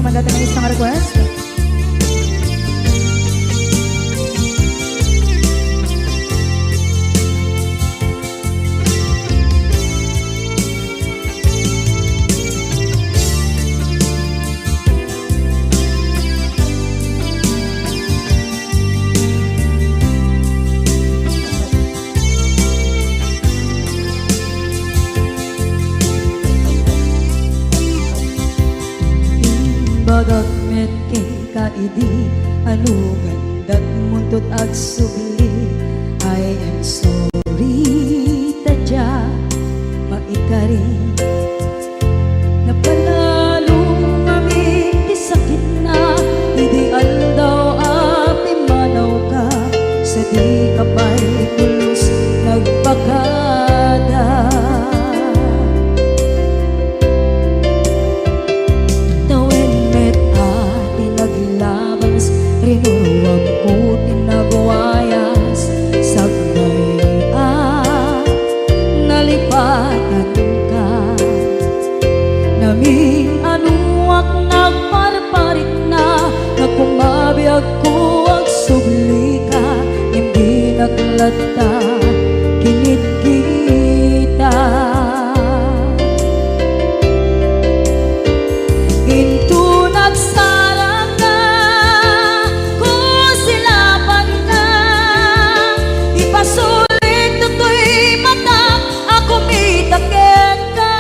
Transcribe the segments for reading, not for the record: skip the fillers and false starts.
Kumanda ng isang request. Bagat met kay kaidi anugan dat muntot ag subli. I am sorry tadya maikari napanalo kami di sakit na ideal daw api manaw ka sa di kapay pulos nagpakada. Rinuwag ko tinagwayas sagbay nalipatan ka naming anuak nagparparit na nagkumabiyag ko ang subli ka hindi naglata kinit kita into nagsarang ka sulit tutoy mata ako mitaken ka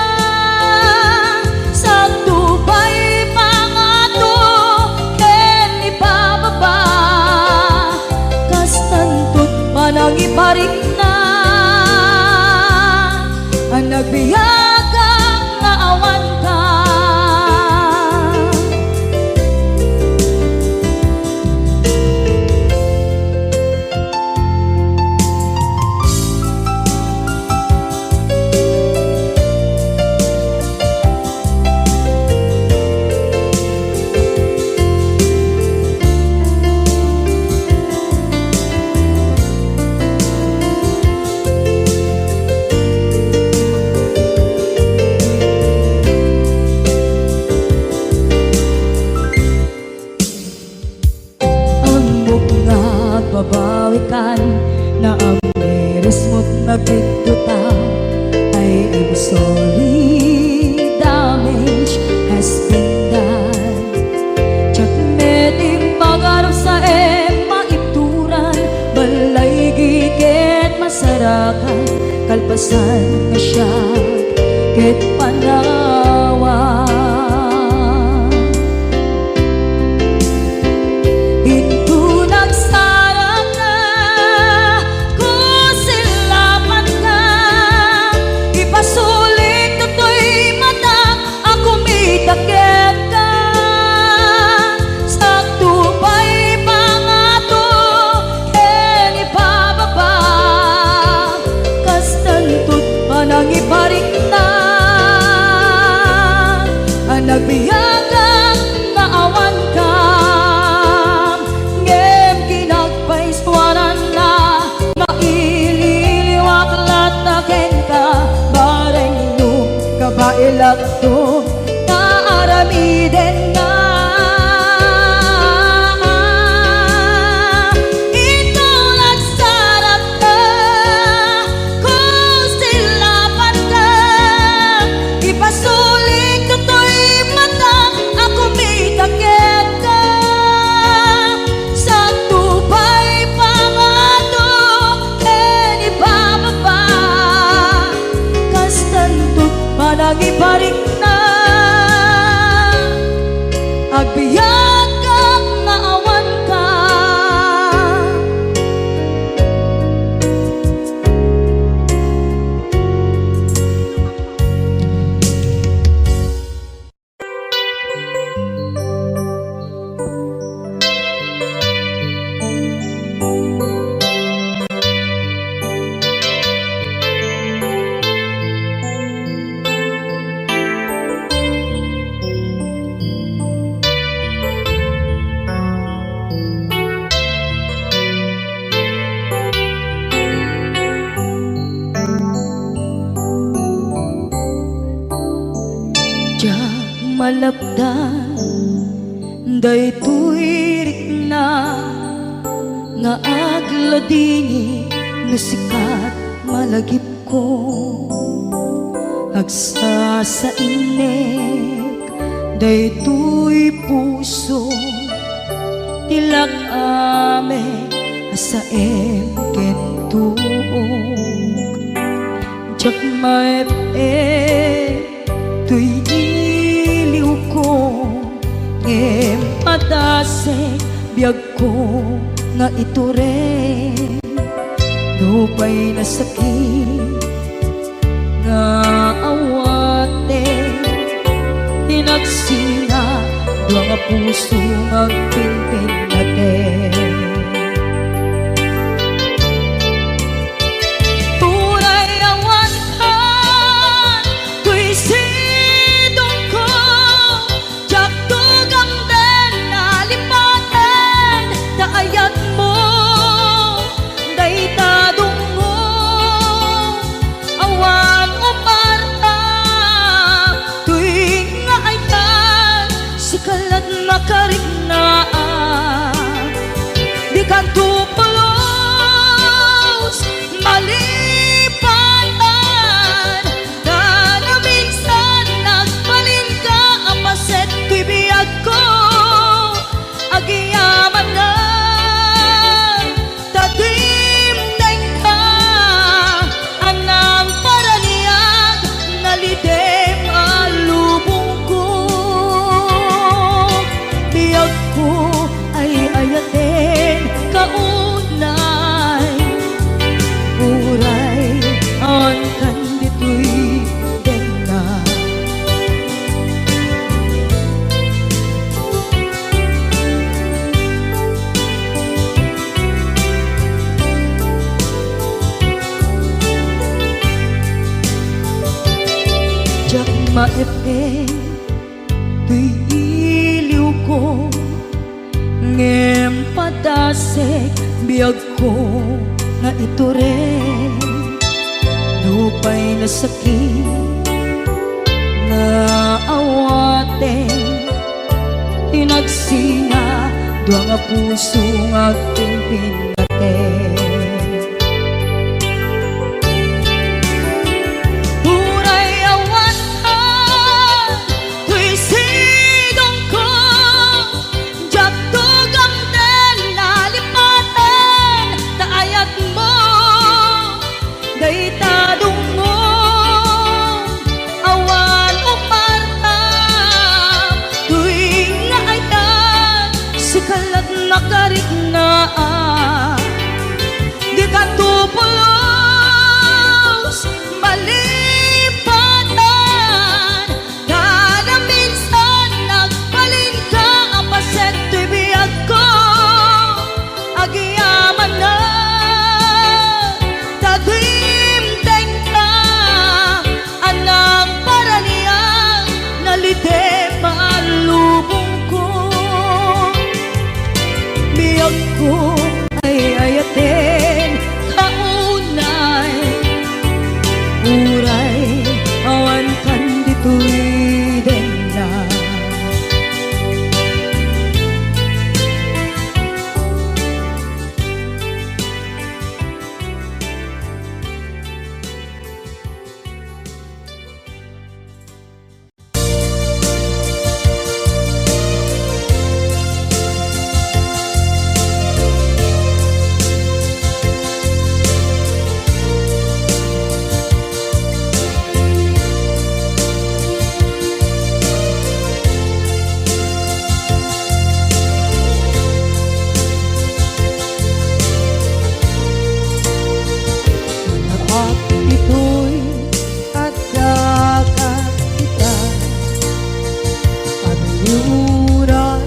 sa tubay pangato ken ipababa kastantut manang iparik na ang nagbiyagang nga awan ka. Babawikan na ang miris mo't nagpituta. I am sorry, damage has been done. Tsak meting magarap sa maituran balay gigit masarakan kalpasan na siya ket panawa. Iparik na ang nagbiyagang naawan ka ngem kinagpaiswanan na maililiwak lataken ka bareng no kabailak to naaramiden na. Pasulit tutoy mata ako mitaken ka sa tubay pangato ken ipababa kastantut manang iparik na agbiyak kang naawan ka. malapdan Daytoy rikna nga agladingi no sikat malagip ko agsa sa inek daytoy puso tilak ame asaem kentuog jak maep tuy iliw ko ngem padase biyag ko nga iture dupay na sakit nga awate tinagsina dua nga puso magpinpin natin turay awan ka tuy sidong ko jak tugam den nalipaten taayat mo dayta dungo awan umarta tuy nga aytan sikalat makarignaan di ka tupulos malipatan na na minsan nagbalin ka apaset tuy biyag ko agiyaman na tatimdeng ka anang paraniyag nalidem alubong ko biyag ko ay ayaten kaunay uray ang kandito'y dena jak maepe tuy iliw ko ngem padasek biyag ko nga iture dupay na sakit nga awate tinagsina dua nga puso nga pinpinaten uray awan ka tuy sidong ko jak tugam den nalipaten taayat mo dayta dungo awan umarta tuy nga aytan sikalat makarignaan di ka tupulos malipatan kada minsan nagbalin ka apaset tuy biyag ko agiyaman na tagimteng ka anang paraniyang nalidem alubong ko biyag ko ay ayaten kaunay uray awan kandito'y dena ito'y at dagat kita pagluran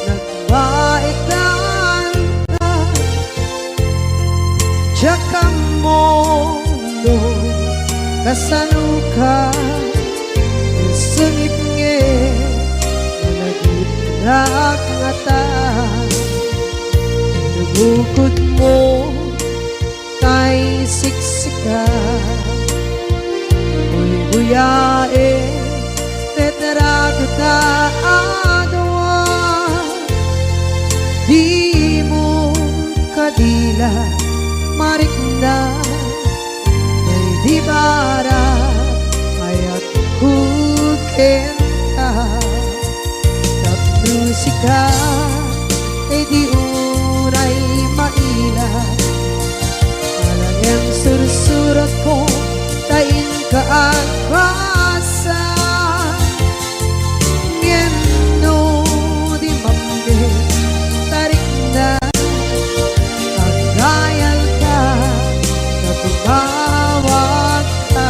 nagbaikan ka Tsaka mondo kasaluka sengit nge malagit na ngata nabukod mo kay siksika buyae tetrado ta adawan kadila marikna may di bara ayat kukenta tapnusika ay di unay maila alang yang sursurat ko tain ka ang basa ngeno di mambe tarik na pagdayal ka na tumawag ka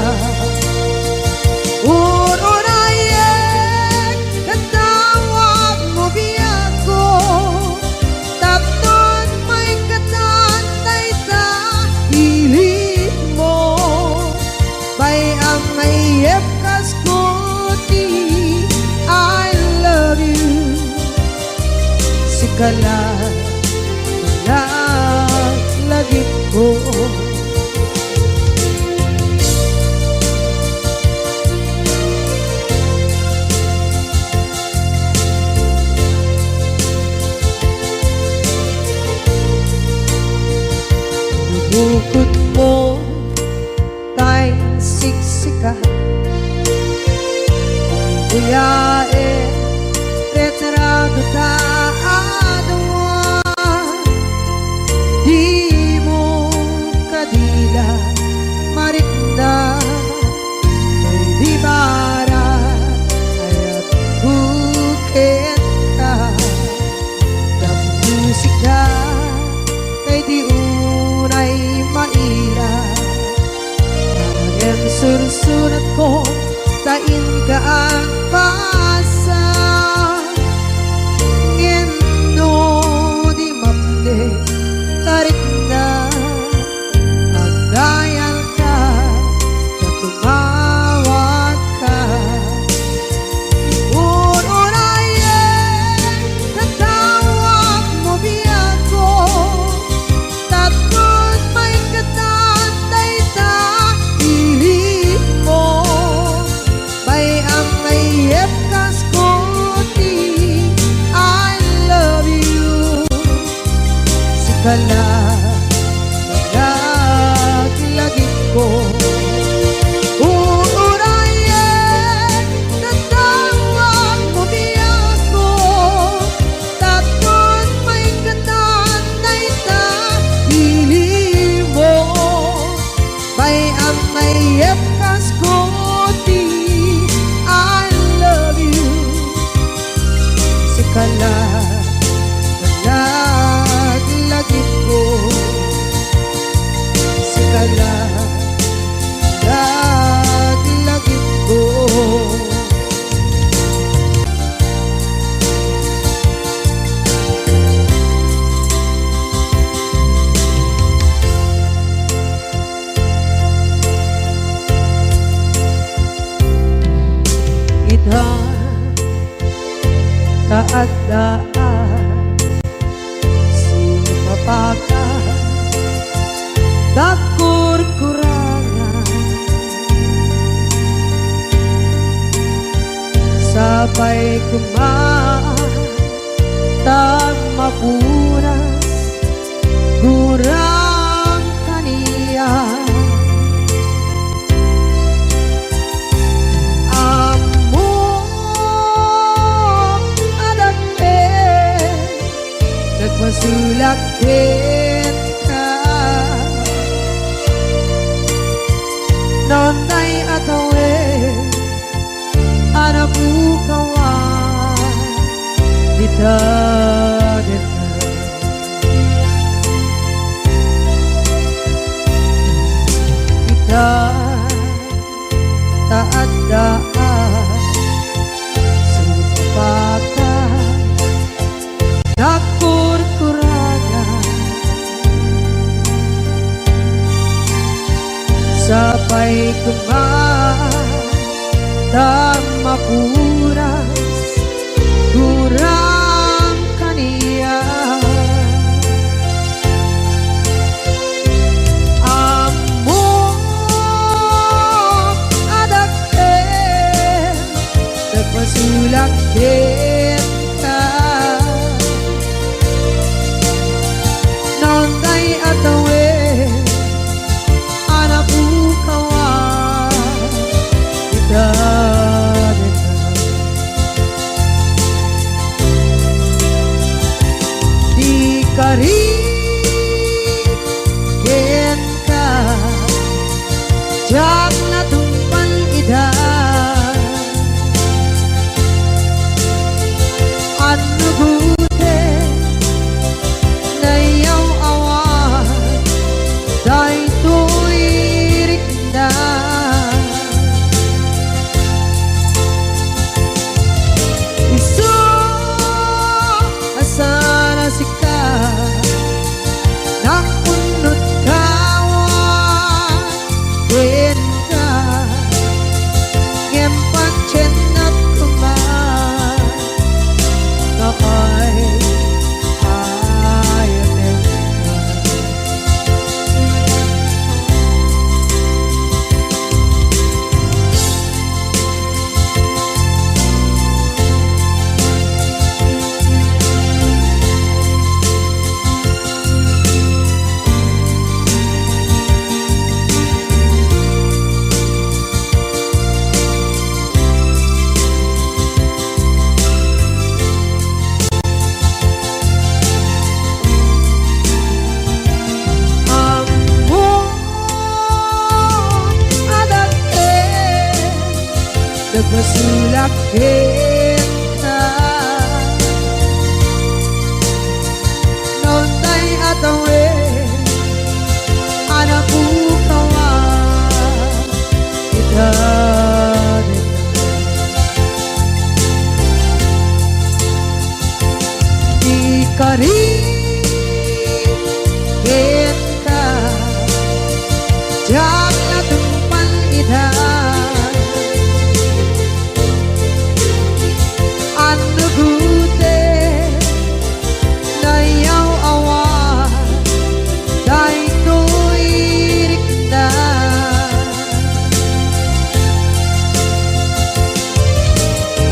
urunayek katawag mo biyak ko tapnon may katantay ta hilit mo bay ang mayep kas kuti I love you sikala lagi ko bukod mo tay siksika buyae retrado ta adwa di mo kadila marikna may di bara ayat bukit ka musika kay di unay maila ang sursurat ko tain ka ang pasa ngeno di mamde tarik na pagdayal ka na tumawag ka urunayek katawag mo biyak ko tapos may katantay ta hilit mo bay ang mayep kas kuti I love you sikala lagi ko urunayek katawag mo biyak ko tapos may katantay ta hilit mo bay ang mayep kas kuti I love you sikala lagi ko sikala lagi ko ita kaadaan sumapaka dakur-kurangan sabay kumaan tag mapunas gurang kaniya masulakit ka nonay atawe anabukawan dita kita taadaan supakan dakur-kurangan sabay kumaan dan mapuras gurang kaniya amok adake nagpasulakit ka nonday at jak natumpan ida anu gute nayaw awan day tuirik na isu asana sika nakunut kawan Yenka ngempat cenat kuman Nakai ayaten Nagmasulak kita noon tay atawe anak bukawan kita di kari kita jangan tumpan ida anu gute nayaw awan day tuirik na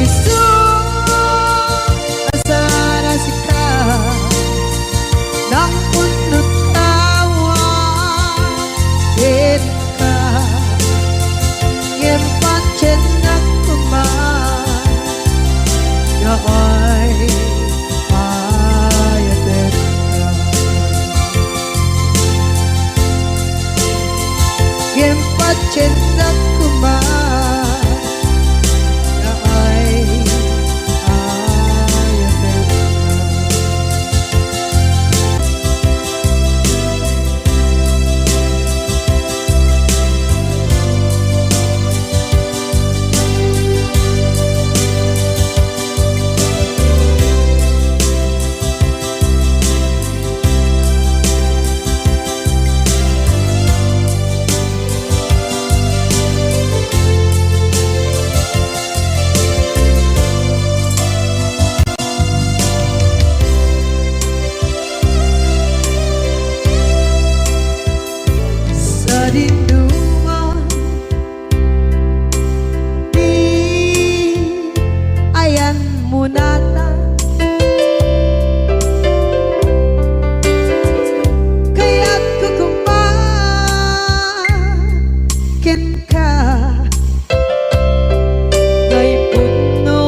isu asana sika nang punut kawan ka ngempat cenak kuman Nakai ayaten ngempat cenak kuman Nakai ayaten sa dinduman di ayan munata kaya't kukumpakin ka ngay puno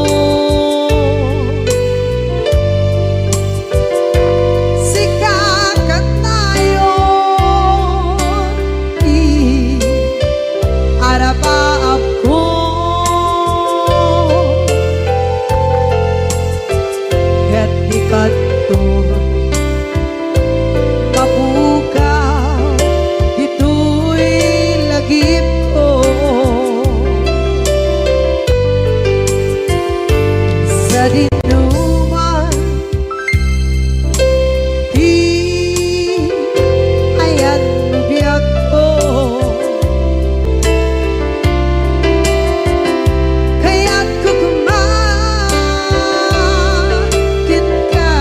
sikakat tayo arapaap ko ket ikanto mapukaw ito'y lagip ko sa dinuman di ayan biyag ko kaya't kukumakin ka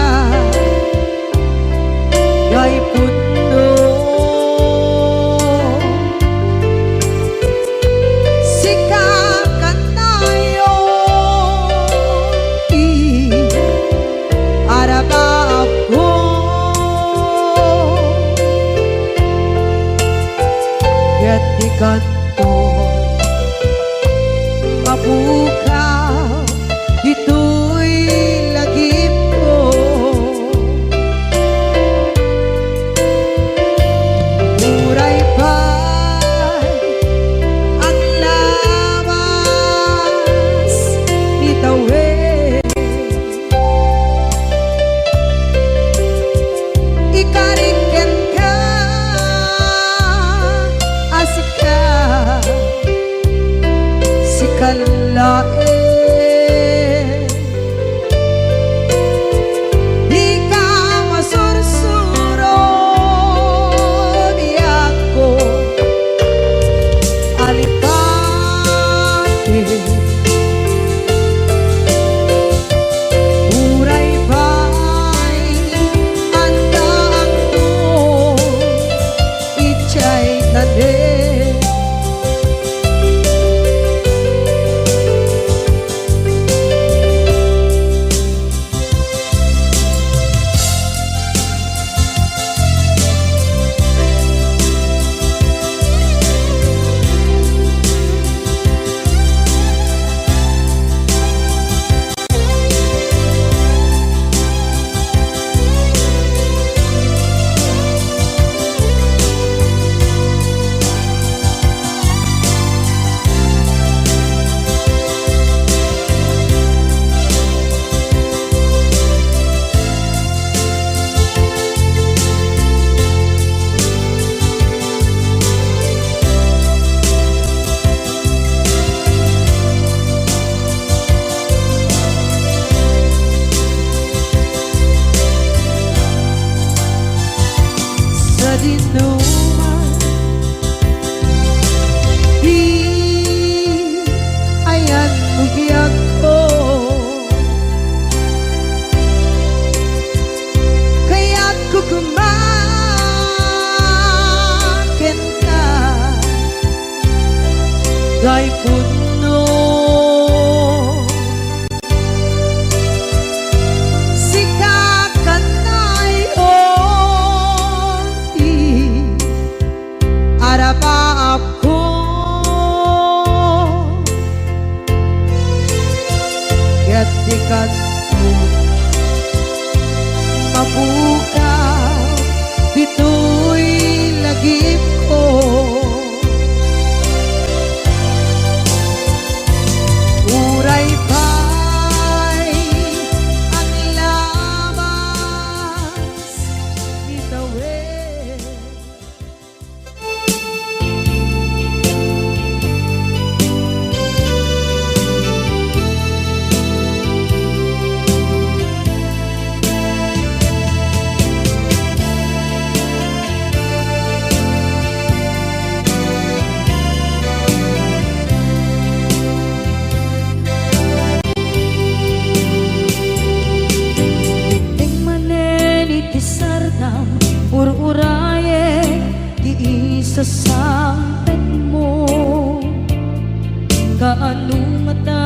ngay puno sikakat tayo arapaap ko ket ikanto mapukaw ito'y lagip ko muray pa'y kan lain. Di ka masursuro biyak ko alipate. Uray ba'y andaan mo ichay tade. Dinuman di ayan bugyak ko kaya't kukumakin ka gay puno maaf ko kaya't ikat mo mabuka dito'y lagip ko. Uray ba'y ang labas itawid. Ur-uraye di isa sampet mo kaano mata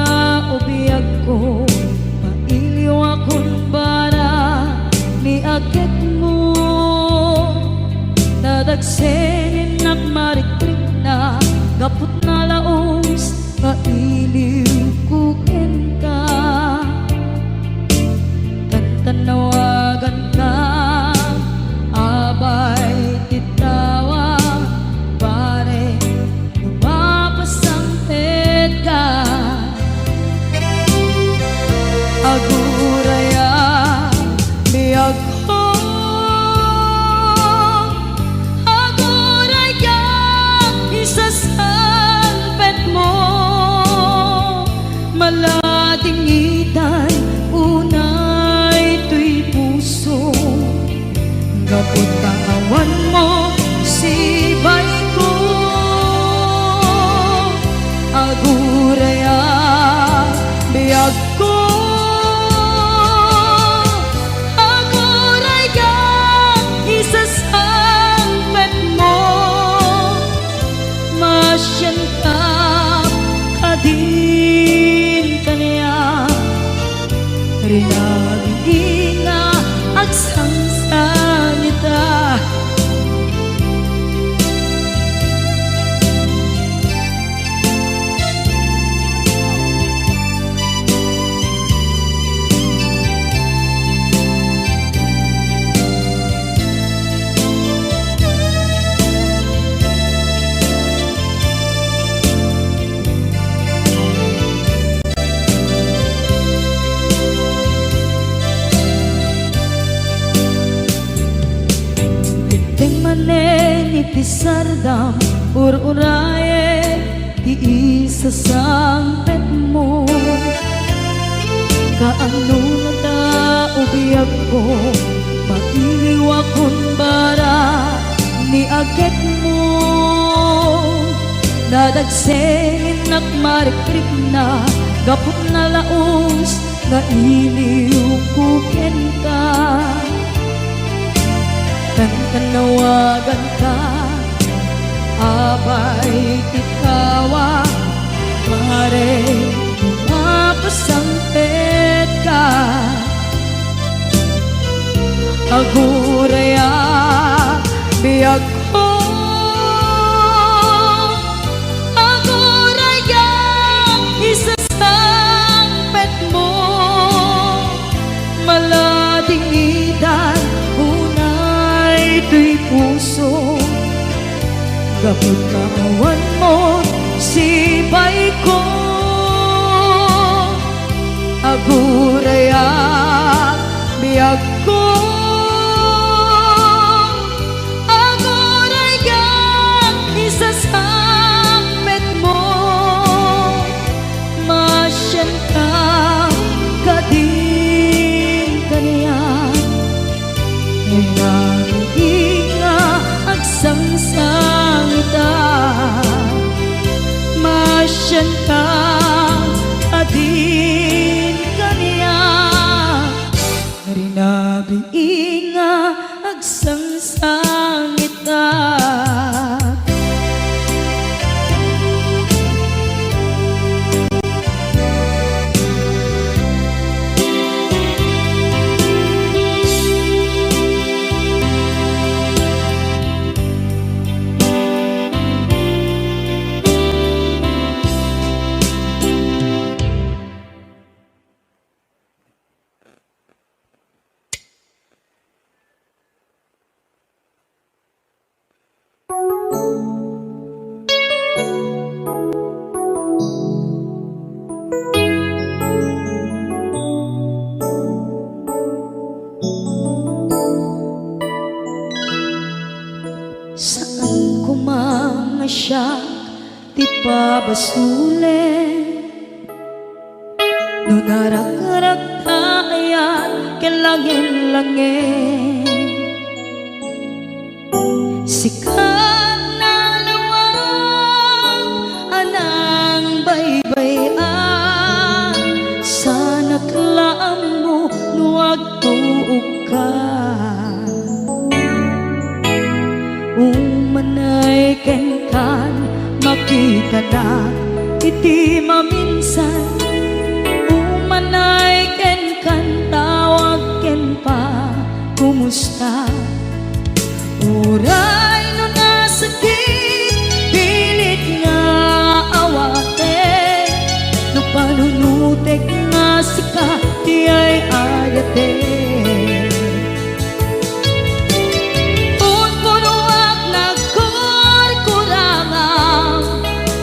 o biyag ko mailiw akong bara ni agad mo nadagsenin ng marikrik na gapot na laos mailiw kukin ka tantanawagan ka abay titawa pare lumapasangpet ka aguraya biyag ko aguraya isasangpet mo malating itay unay tuy puso kapot katawan mo sibay ko aguraya biyag ko aguraya isasangpet mo masyan ka kadin kanya rinaging nga agsangsan ita. Iti sardam ur-uraye di isasangpet mo. Kaano na taubiyag ko, mailiwa kon bara ni agit mo. Nadagsengin nakmarikrip na, gapot na laos nga iliw kuken ka. Tanawagan ka, abay tikawa, mare mapasampet ka. Aguraya biyag ko, aguraya isasampet mo. Maladingitan unay ito'y puso, gapot kawan mo sibay ko. Aguraya biyag ko, aguraya isasangpet mo. Masyan ka kadin kaniya, nga agsangsangita. Masyan ka adin kaniya, rinabi nga agsangsangita. Saan ko mga siya ti pabasulen, no narak-arak tayan kelangin-langin. Sikat na lawang anang baybayan, sana klaan mo nuwag tuog ka. Umanay ken kan makita na iti maminsan. Umanay ken kan tawag ken pa kumusta. Uray no nasakit pilit nga awate, no panunutek nga sika di ay ayate.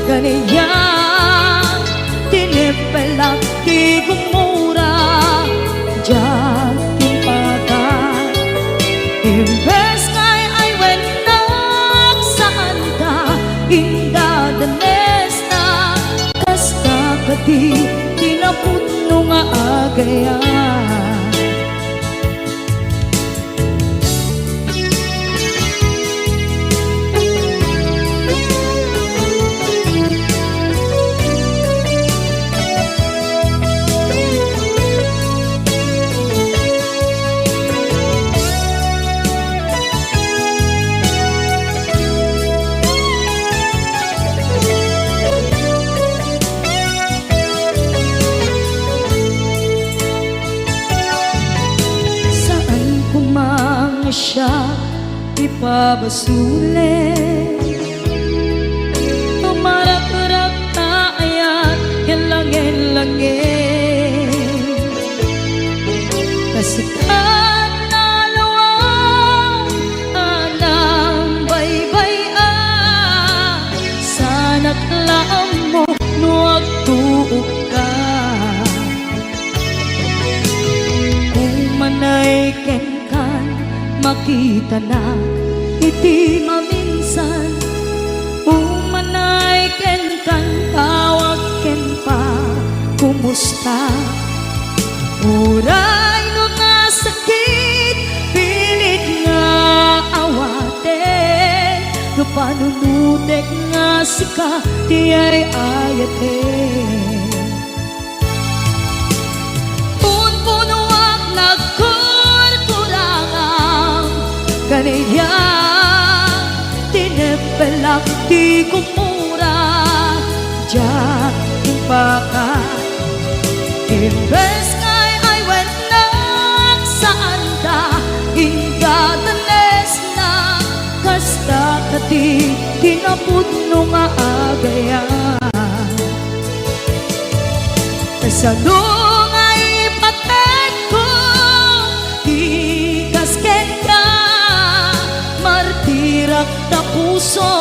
Kaniya tinipelak ti gumura diyan timpagan. Imbes kay ay wenak saan ka indadanes na, kasta kati tinaputno nga agayan. Siya ipabasulen, tumarak-rak tayan kelangin-langin. Kasikat na lawang anang baybayan, sana klaan mo nuwag tuog ka. Umanay ken makita na iti maminsan. Umanay ken kan tawag kumusta? Uray no nga sakit, pilit nga awaten, no panunutek nga sika, di ay ayaten. Punpunuak nagkurkurangang, kaniya tinepelak di kumura, jak impaka. Imbes ngay ay wenak saan ta, ingadanes na, kasta kati tinapudno nga agayan. Kasano nga ipatek ko, di kasken ka, martirak na puso,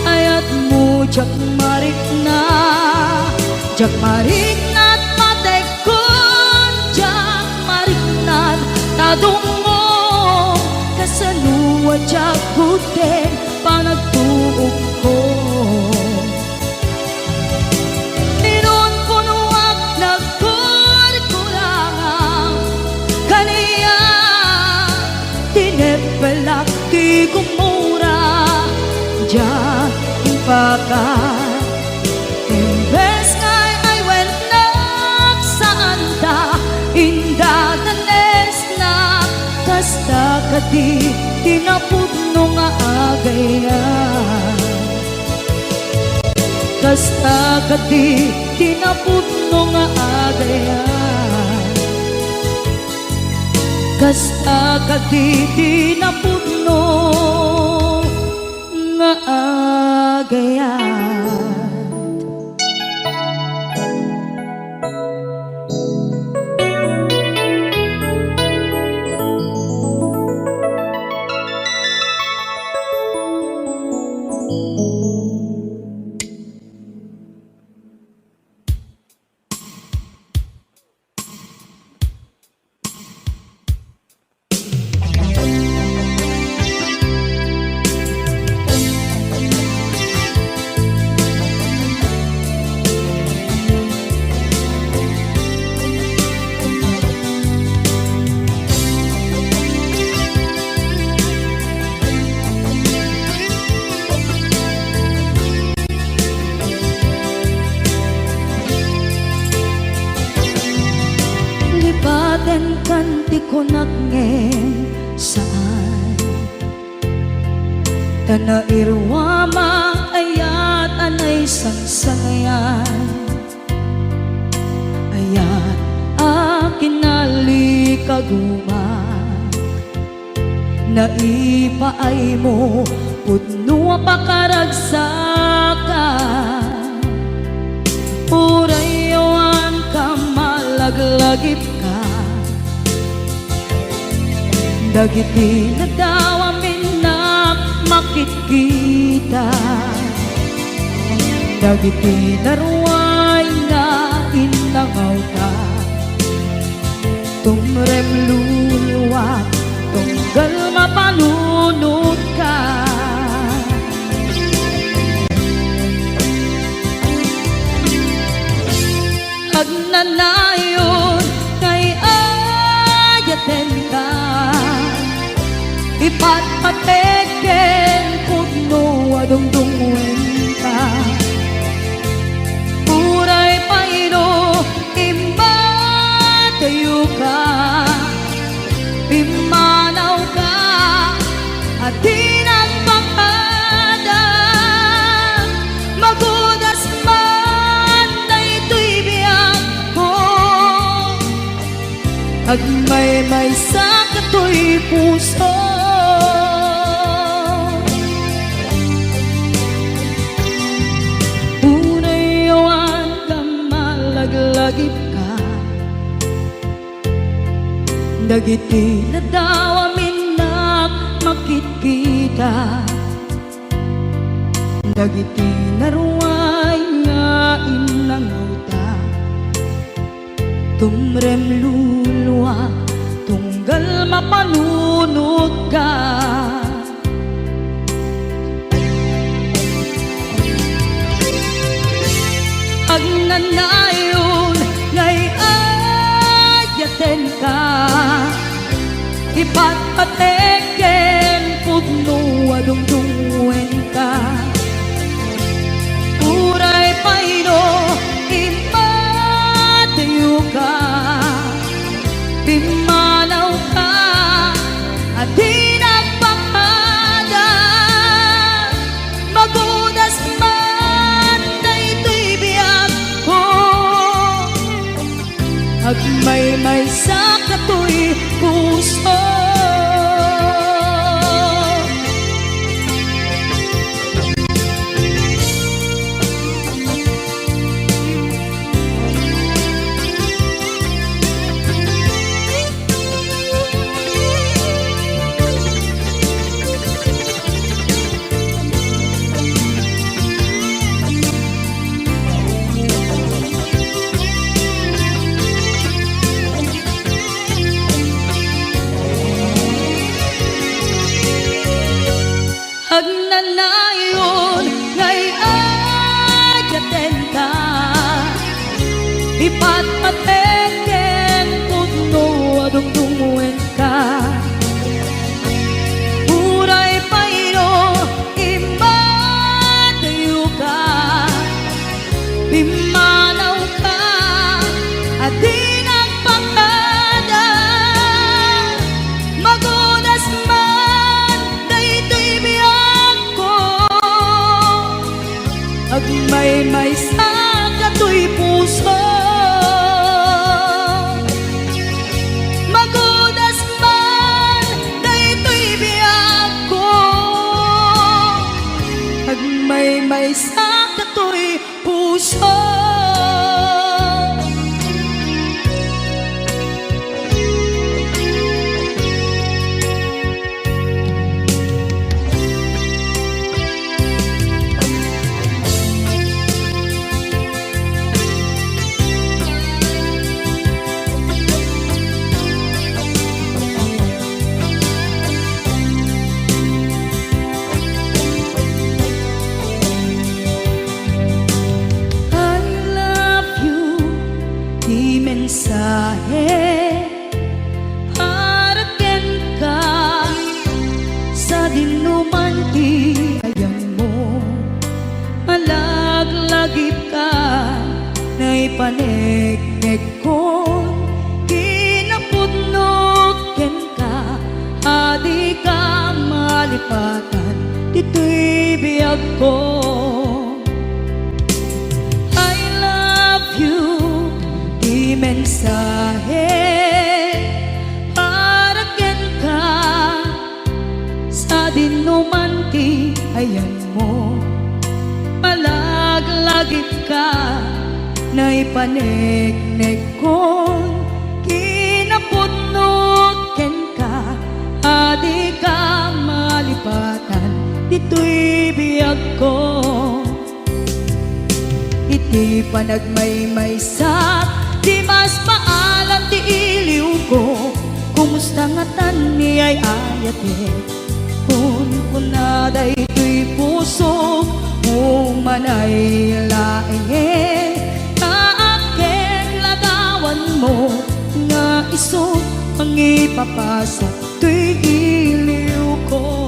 ayat mo jak marik na, jak marik na't matek ko, jak marik na't tadungo, kasanuwa jak kuten panagtuog ko. Ninon punuak nagkurkurangang, kaniya tinepelak di kumura, jak impaka. Imbes ngay ay wenak saan ta, indadanes na, kasta kati tinapudno nga agayan. Kasta kati tinapudno nga agayan. Kasta kati tinapudno nga agayan. Lipaten kanti ko nagngeng saan, tanairwama ayat anay sangsangayan, ayat akin nalikaguma, naipaay mo pudno pakaragsakan, urayawan ka malaglagip ka, dagiti na daw amin na makikita, dagiti naruay na inangaw ka, tumrem luluwat tunggal mapanunod ka. Agnanayon kay ayaten ka, ipatpateken pudno adungdungwen ka, uray paino imbatayo ka, imanaw ka at di nagpakada, magudas man na ito'y biyak ko, agmay-may sa kato'y puso. Unayawan ka malaglagip ka, dagiti na daw amin na makikita, dagiti naruay nga inangaw ta, tumrem luluwa tunggal mapanunod ka. Agnanayon pateken pudno adungdungen ka uray payno imatayo ka pimanaw ka at di nagpakada magudas man daytoy biyag ko agmay-may sa katoy puso. Agnanayon ngay adyaten ka ipatpateken pudno adungdungen ka uray payno imatayo ka pimanaw ka at di nagpakada magudas man daytoy biyag ko agmay-may sa katoy puso magudas man daytoy biyag ko agmay-may sa katoy puso. Mensahe para ken ka sa dinuman ti ayang mo malaglagip ka na ipanegnek ko kinapudnot ken ka adi ka malipatan dito'y biyag ko. Mensahe para ken ka sa dinuman ti ayan mo malaglagip ka na ipanegnek ko kinapudnot ken ka adi ka malipatan dito'y biyag ko iti panagmay-may sa di mas maalam ti iliw ko kumusta nga tan ni ay ayate kun kunaday to'y puso umanay laeng kaaken ladawan mo nga iso ang ipapasa to'y iliw ko.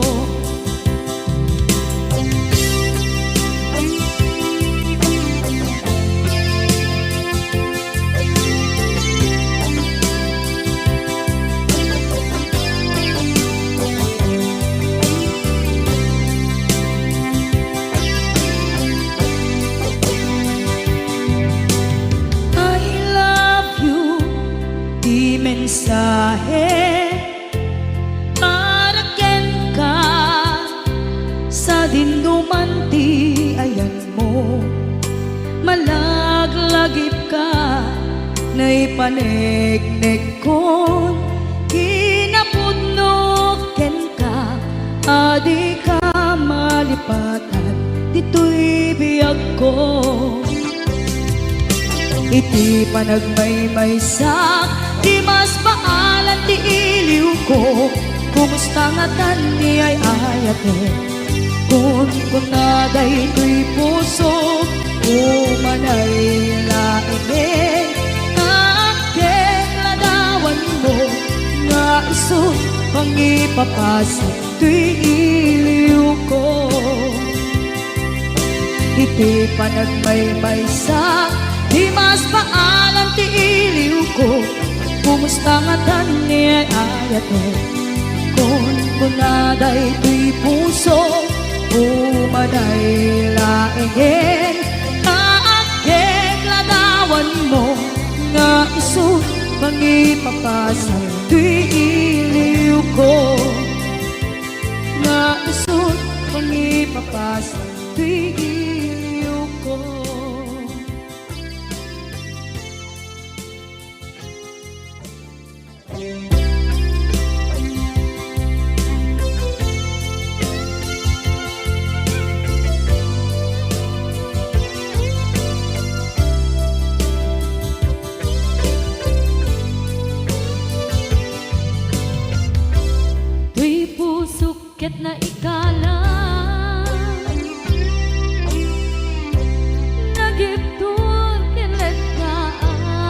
Mensahe para ken ka sa dinuman ti ayan mo malaglagip ka na ipanegnek ko kinapudnot ken ka adi ka malipatan dito'y biyag ko iti panagmay-may sa di mas maalan ti iliw ko kumusta nga tan ni ay ayate kun kunaday to'y puso umanay laeng aken ladawan mo nga iso pangipapasok tuy iliw ko. Iti panagmaymay sa di mas paalam ti iliw ko. Kumusta nga tani ayat mo kon kunaday tuy puso umaday laingen kaagkeg ladawan mo nga isu pangipapasay tuy iliw ko nga isu pangipapasay tuy iliw ko. Ket na ikala nagiptur kinletaan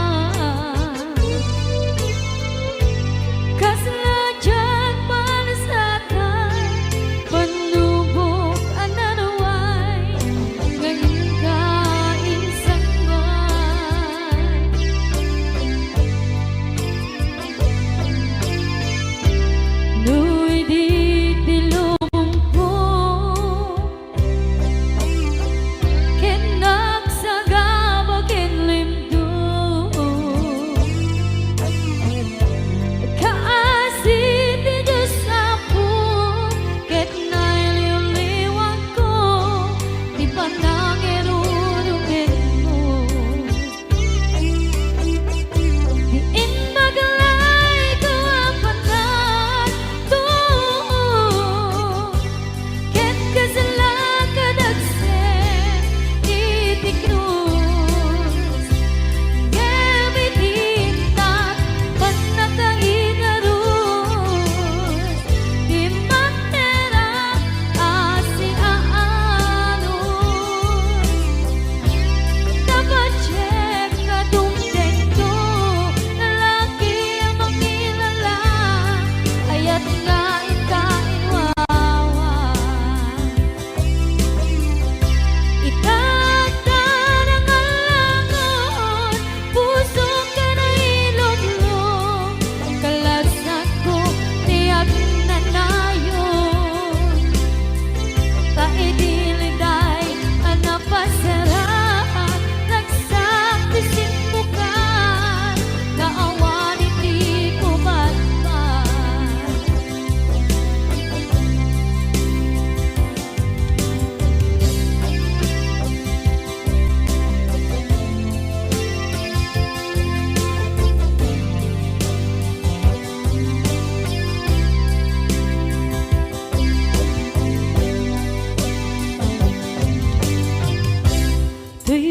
kaslajan palasatan panubok ananaway ngayon kain sangbay nuy di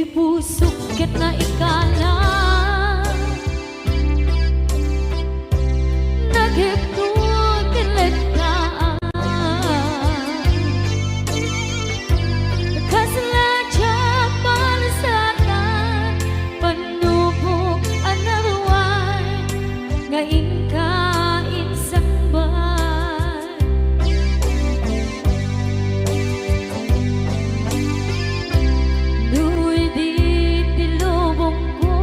pusukit na ikala nagiptun kinletaan kasladya palasatan panubok anaruay ngayon kain sangbay nuy di tilubong ko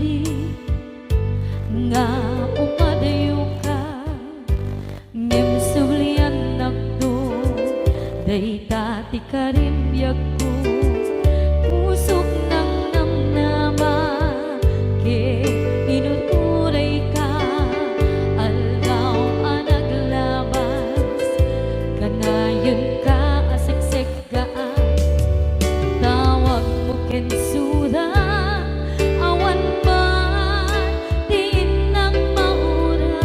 di nga umadayo ka ngem sublian nakdo day tati karimbyak ko pusok ng namnama ke inuturay ka aldaw anaglabas kanayon ka aseksek ka tawag mo kensuda awan man diin ng mauran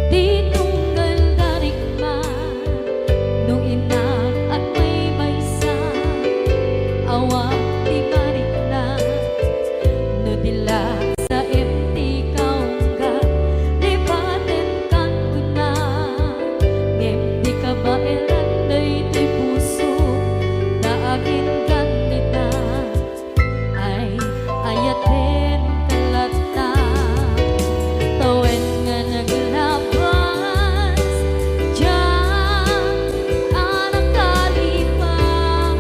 di tunggal darigma nung inag at may maysa awang di marik na no dila sa empty kaungga lipaten kan kuna ngem di ka ba elan daytoy puso daagin kanita ay ayaten kalata tawen nga naglabas diyan anak kalipan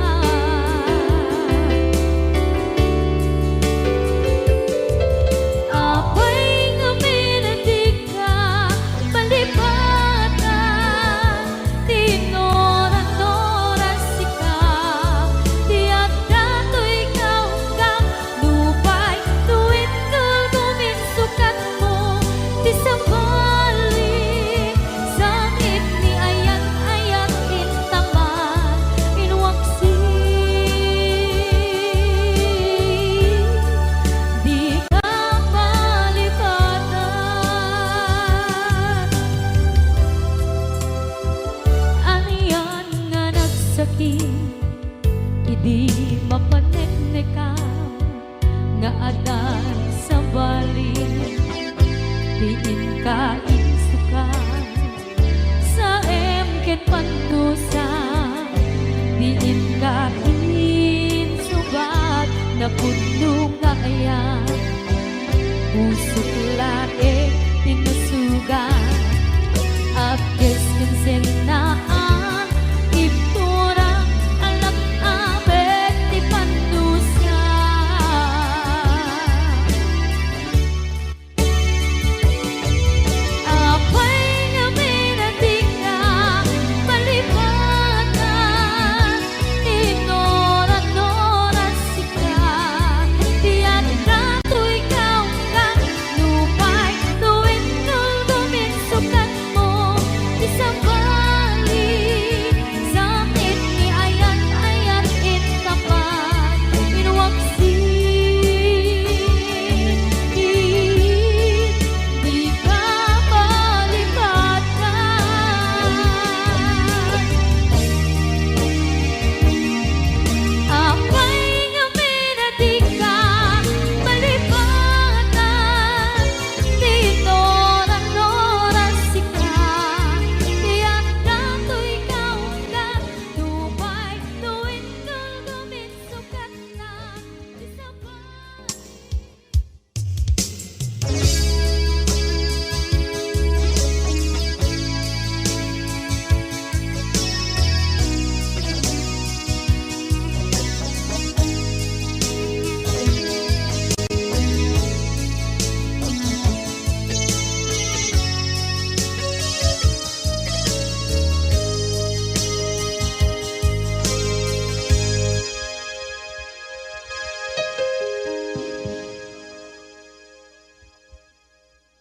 apay nga minadig ka palipatan tinoran-noras ikaw di at dato'y kaunggang lupay tuwid guminsukat mo di sa balik sakit ni ayan-ayan intaman inwaksi di ka malipatan aniyan nga nagsakit idi mapaneknekam nga adan sa balik diin ka insukan sa emken pandusa diin ka insubat na puno nga ayan pusok lae tinusugan apkes kinsenaan ipturang alak abet ti pandusa apay nga minadig ka palipatan tinoran-noras ikaw di at dato'y kaunggang lupay tuwid guminsukat mo di sa balik sakit ni ayan-ayan intapan inwaksi di ka malipatan apay nga minadig ka malipatan tinoran-noras ikaw di at dato'y kaunggang lupay tuwid guminsukat na di sa balik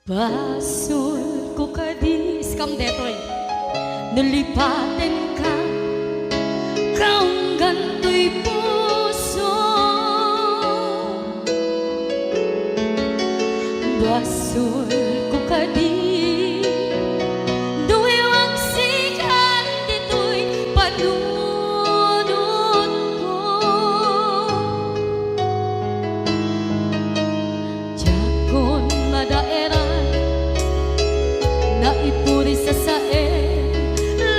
Basul ko kadis kam detoy nalipaten ka kaunggan to'y puso basul ko kadis duwewang sikat dito'y panunod ko jakon madaeran na ipuri sa sae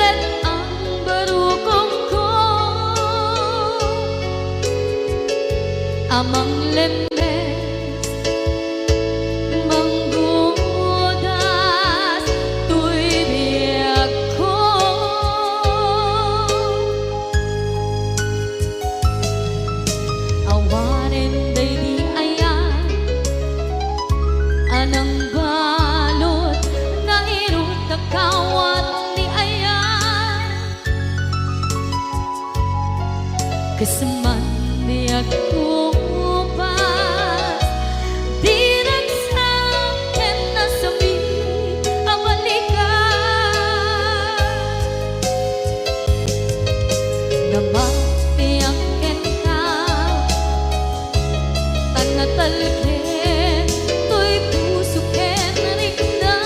let ang barukong ko amang lemes manggudas tuy biyak ko Kasaman di ako pas di nagsakin na sabi ang balikan na mapiyakin ka tanatalkin to'y pusukin rin na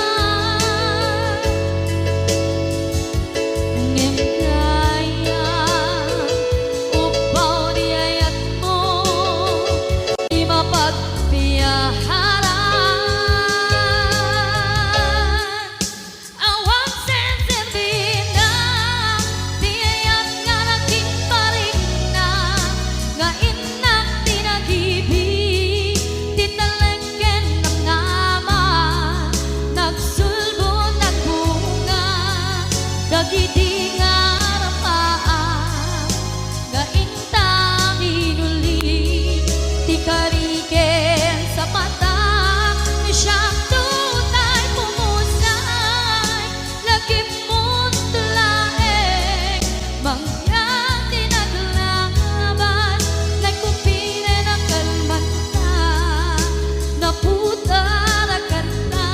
ngem kaya upaw di ayat mo di mapagpiyaharan awang sensitin na di ayat nga naging paring na nga inak tinagibig titalengken ng ama nagsulbo nagbunga dagiti nga rapaan nga intang inuli ti kariken sa mata ni siyang tunay pumusay lagi mo't tulaeng mangyang tinaglaban nagkupine ng kalmanta naputara kanta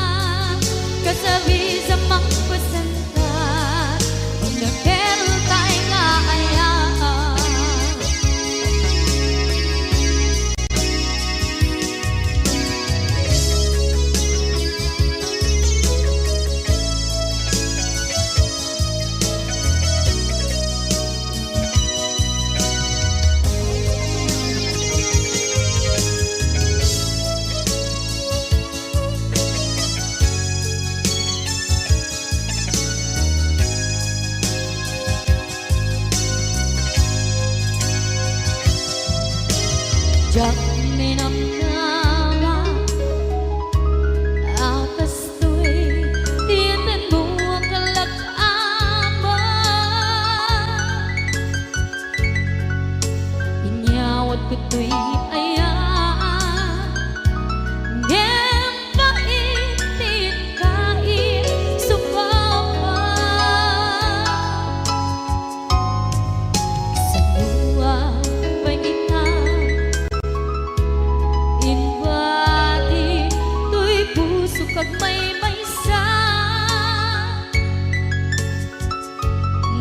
kasabi sa mga pasantan ang nakeltay nga ayaan jak minamnama akas to'y tiyanan mo ang kalak-aman inyawat ko to'y ayan ngem paitin kain supama sa luwa pangitan invadi to'y puso kag may maysa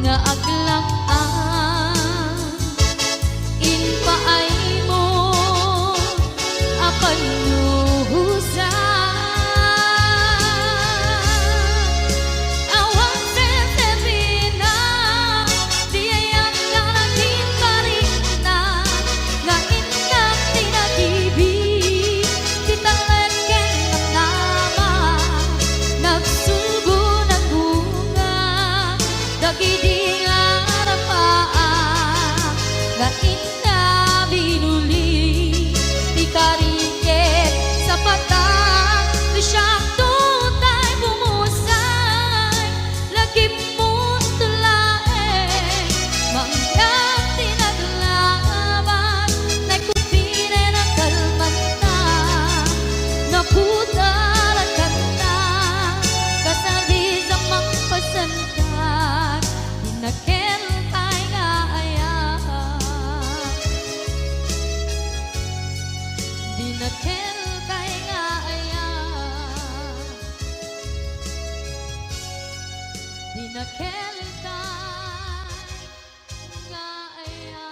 nga aglang-an inpaay mo apan nuhusan awang sensitin na di ayat nga naging paring na nga inak tinagibig titalengken ng nama nagsulbo ng bunga dagiti nga rapaan nga ina binuli di kariket sa patang di siyang tutay bumusay lagi mo't tulaeng mangyang tinaglaban nagkupine ng kalmanta naputara kanta kasabi sa mga pasantan inakeltay nga ayaan dinakeltay nga ayaan dinakeltay nga ayaan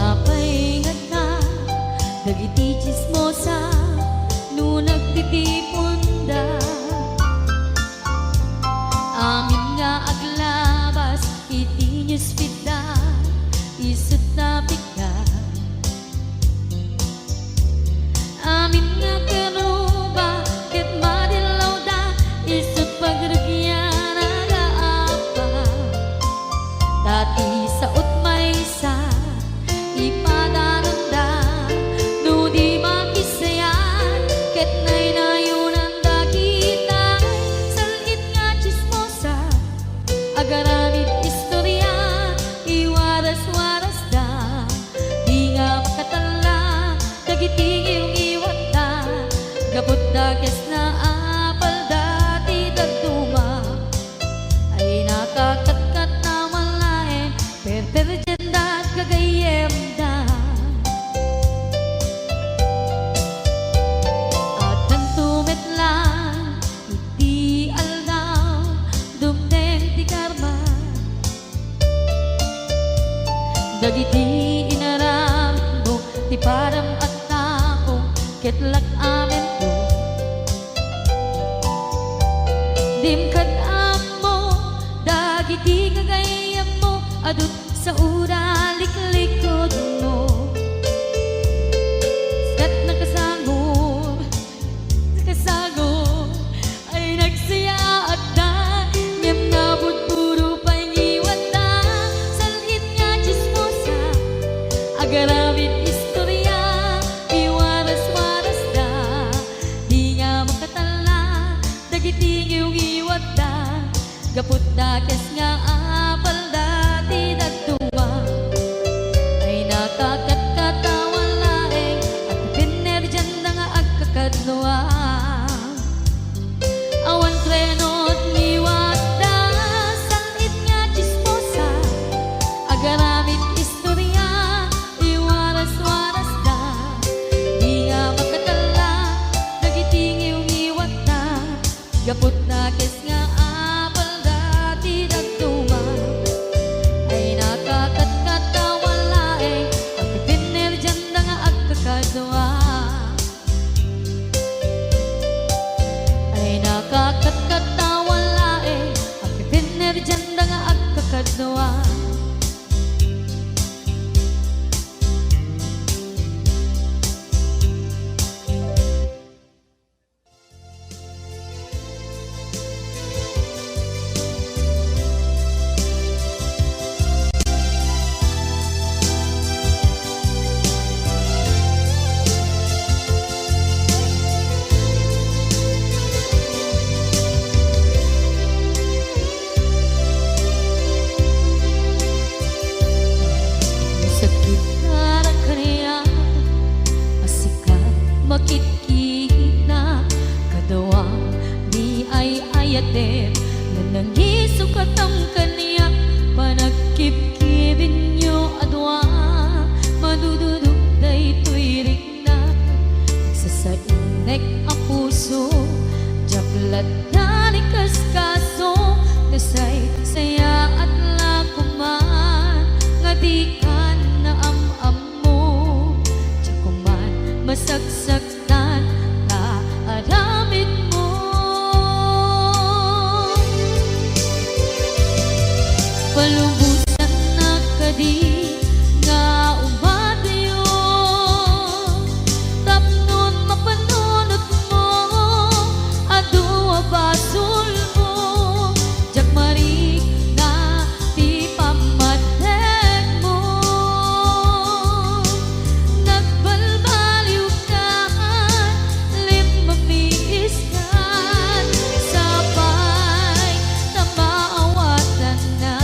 apay nga na dagiti chismosa no nagtitipunda amin nga aglabas iti newsfeed isut na bigat amin nga kanuba ket madilaw da isut pagragyan aga apa dati agaramid istorya, iwaras-waras da, di nga makatala, dagiting yung iwat da, gabot da kes na apal dati dagduma, ay nakakatkat na malain, perperjenda at kagayem da. At ang tumit lang, iti aldaw, dumden ti karma, dagiti inaram mo, ti param at tao, ketlak amen ko. Dimkad mo, dagiti kagayam mo, adut sa ura liklikod mo. Skat nakasagor, ay nagsaya at da, ngem nabot puro pangiwat da, salhit nga chismosa, agaramid istorya, iwaras-waras da, di nga makatala, dagiting yung iwat da, gaput da kes nga apal dati dagduma, ay nakakatkatawan laeng, at pinerjan na nga agkakadwa. Awan trenot niwat da, salhit nga chismosa, agaramid istorya, iwaras-waras da, di nga makatala, dagiting yung iwat da, gaput na kes nga apal dati dagduma, ay nakakatkatawan laeng, at pinerjan na nga agkakadwa. Ay nakakatkatawan laeng, at pinerjan na nga agkakadwa. Sakit na kaniya, asikat makikita, kadawang di ay ayaten, na nangisukat ang kaniya, panagkip-kibin nyo adwa, madududog day tuwirik na, nagsasainek ang puso, jaklat na ni kaskaso, nasay saya at lakuman, nga di ka na am-am mo, tsakuman masagsaktan na aramid mo. Palubusan na kadi nga umadayo, tapnon mapanunot mo, adua basul mo, jak marik na ti pamatek mo. Nagbalbaliw ka, limamiis ka, sabay na maawatan na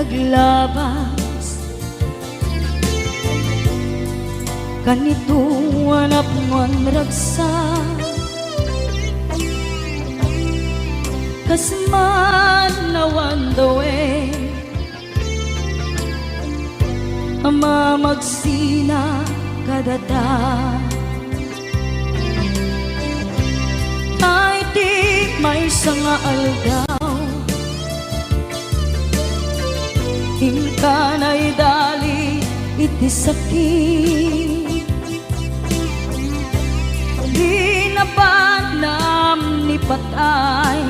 naglabas kanito anak mo ragsa kasman nawan dawe ama magsina kadada ay di may sanga aldaw hingka na'y dali iti sakit di na banam ni patay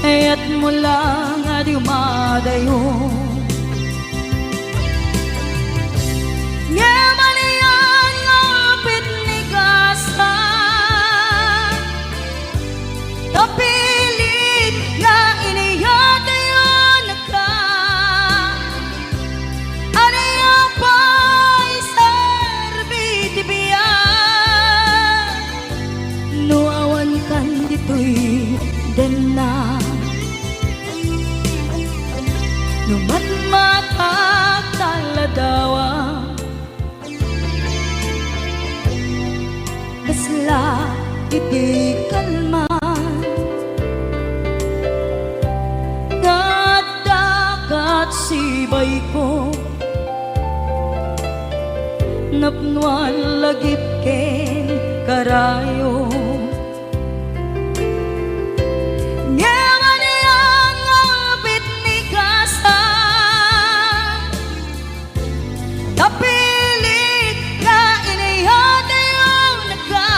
ayat mo lang adi umadayo Nyamanian ngapit ni gasa tapilit nga iniyatayon ka anaya pa'y serbiti biya nuawan kan dito'y dena numan matak taladawa kasla iti kalman nadakat sibay ko napnuan lagip ken karayo Nyamanian ngapit ni kasa tapilit na inihatayon ka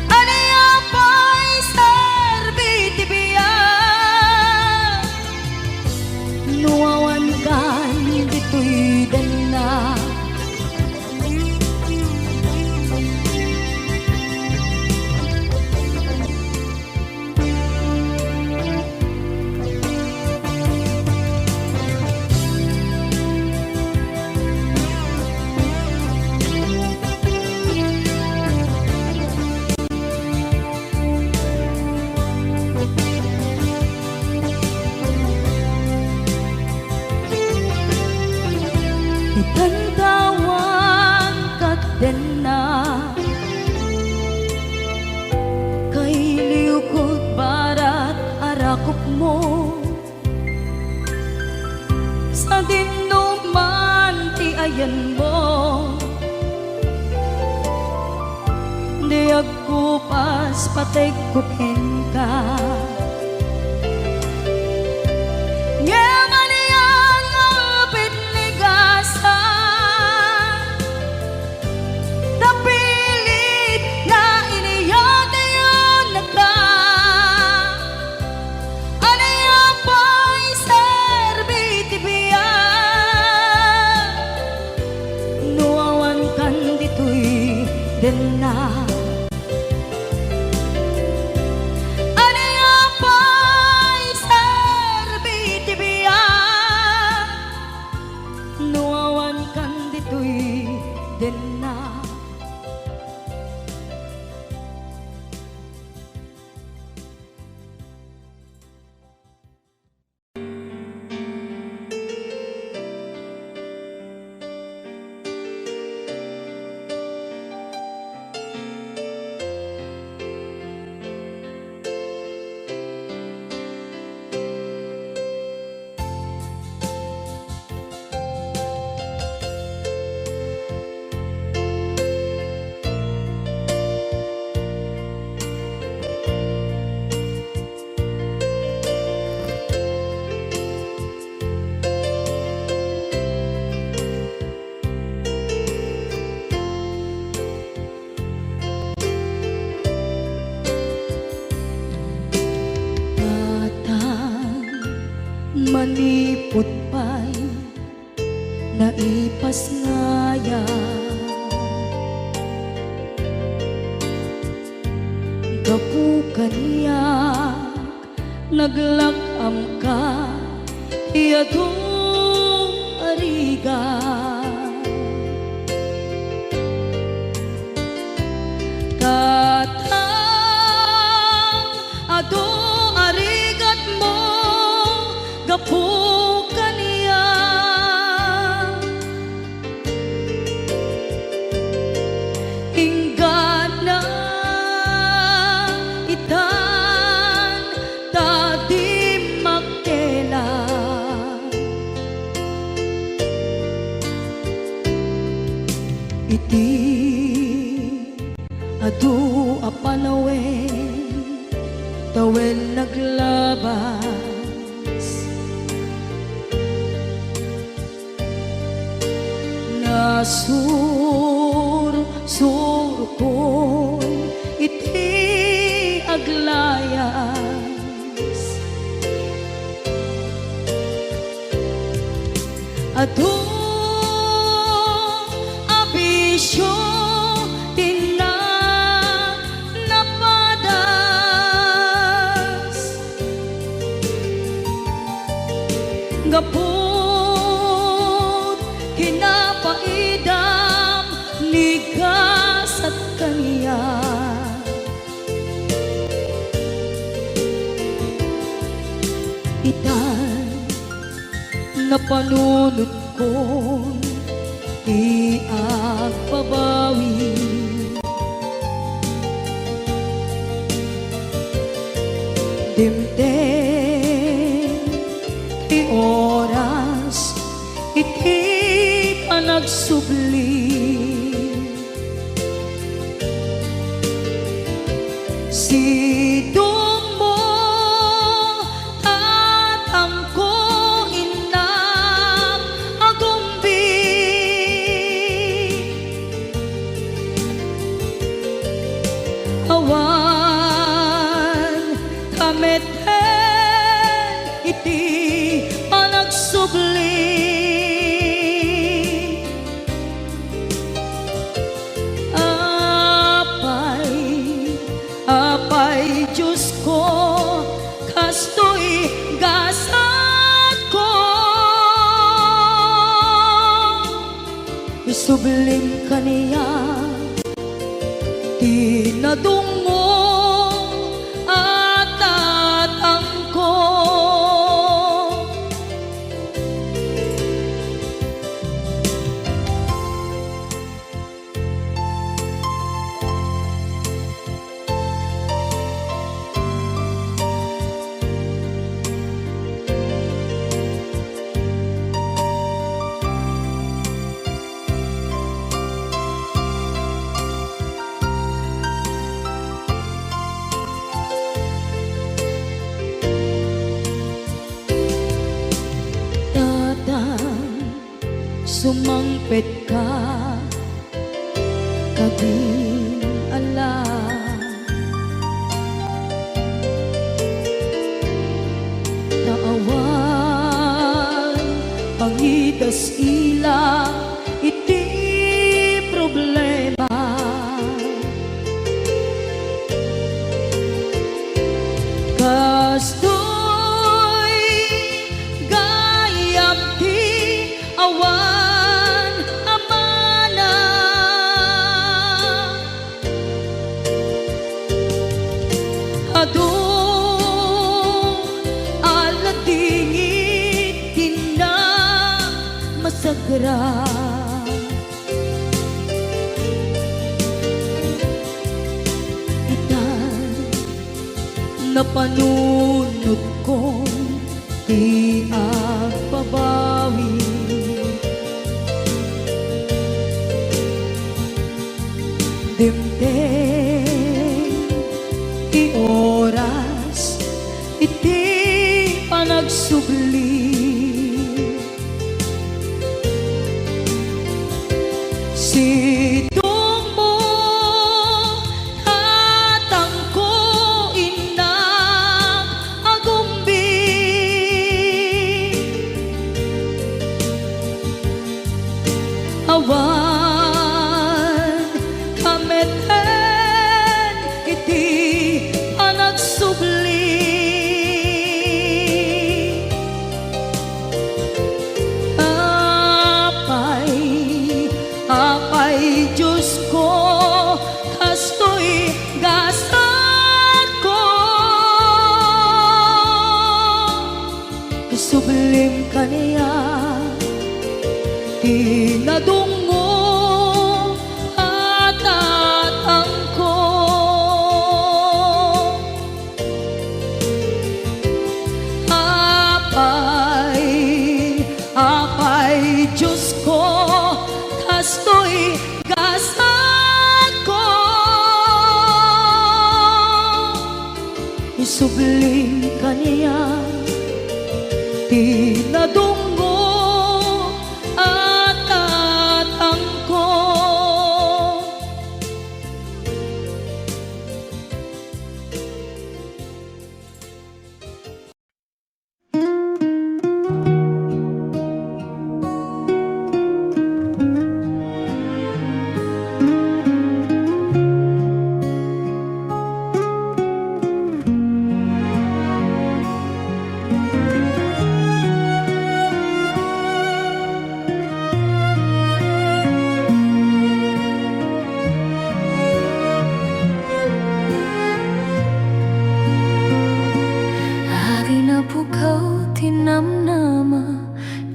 anaya pa'y serbiti biya nuawan kan dito'y dana Itantawan kat din na kay liukod barat arakop mo sa dinuman ti ayan mo di agkupas patay kupen ka Nyamanian ngapit ni gasa tapilit na iniyatayon ka anaya pa'y serbiti biya nuawan kan dito'y dena anaya pa'y serbiti biya nuawan kan dito'y dena manipot pa'y naipas ngaya gapu kaniyak naglakam ka iyadong ariga katang ado arigat tawen naglabas. Nasur-sur ko'y iti aglayas. Adong abisyo napadas, gapot kinapaidam ligas at kaniya. Itan na panunod ko di agpabawi. Dimdem ti oras iti panagsubli. Sidong mo tatamko inam agumbi. Awan kameten iti panagsubli. Apay Diyos ko, kastoy gasat ko. Isublim kaniya, tinadungo at tatangko. Sumangpet ka, kabing alam, naawan, pangitas ila, iti problema. Kastoy gayam ti awan adong aladingit tina masagra. Itan na panunod ko di agpabawi. Dimdem ti oras iti panagsubli. Sidong mo tatangko inang agumbi. Awan kameten iti panagsubli. Apay Diyos ko, kastoy gasat ko. Sublim kaniya, tinadungo at tatangko. Apay Diyos ko, kastoy gasat ko. subling kaniya pinadunggo at atangko.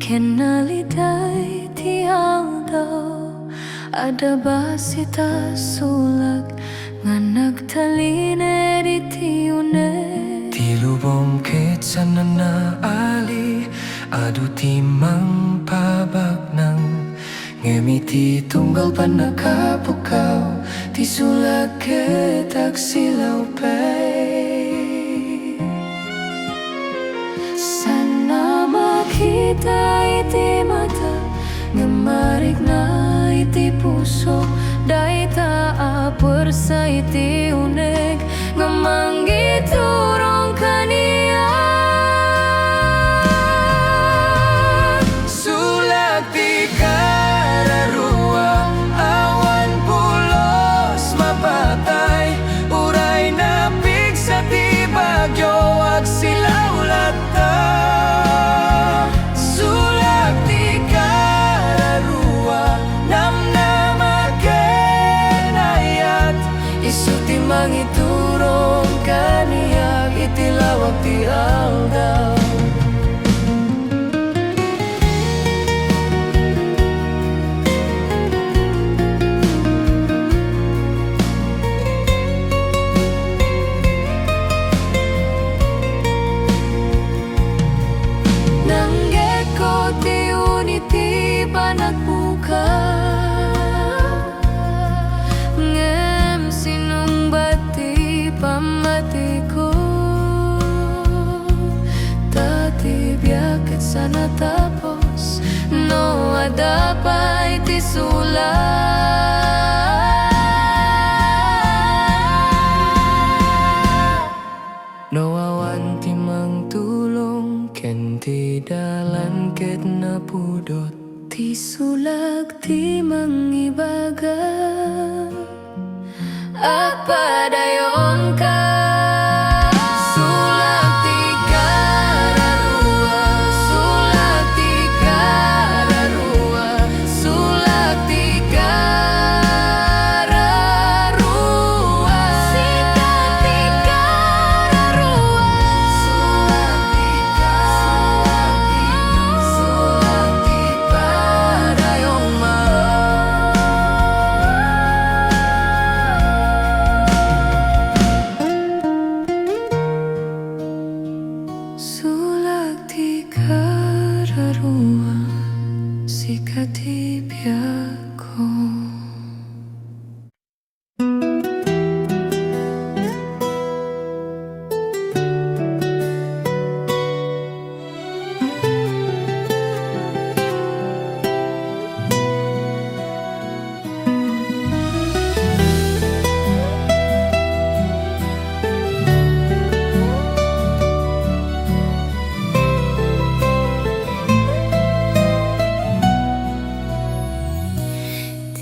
Kenaliday ti aldaw, ada ba sita sulak nga nagtaline iti une. Ti lubong ket sana naali, adu ti mang pabaknang ngemiti tunggal pan nakapukaw, ti sulak ket agsilaw pay. Sana makita iti mata, nga marik na iti puso, dahi taapor sa iti uneg, nga manggiturong kaniya. Sulak ti kararua, awan pulos mapatay, uray na pigsa ti bagyo, agsilaw lata. Sulak ti kararua, namnamakenayat, isu ti mangiturong kaniya, iti lawag ti aldaw. Nagbuka ngem sinumbati pamati ko, tati biyaket sana tapos no ada pa iti sulat. No awan ti mang tulong, ken ti dalan ket napudot, ti sulag ti mangibaga, apadayon ka. Sulag ti kararua, sulag ti kararua, sulag ti kararua, sikat ti kararua, sulag ti padayong sulag ti kararua, sikat ti biyak ko.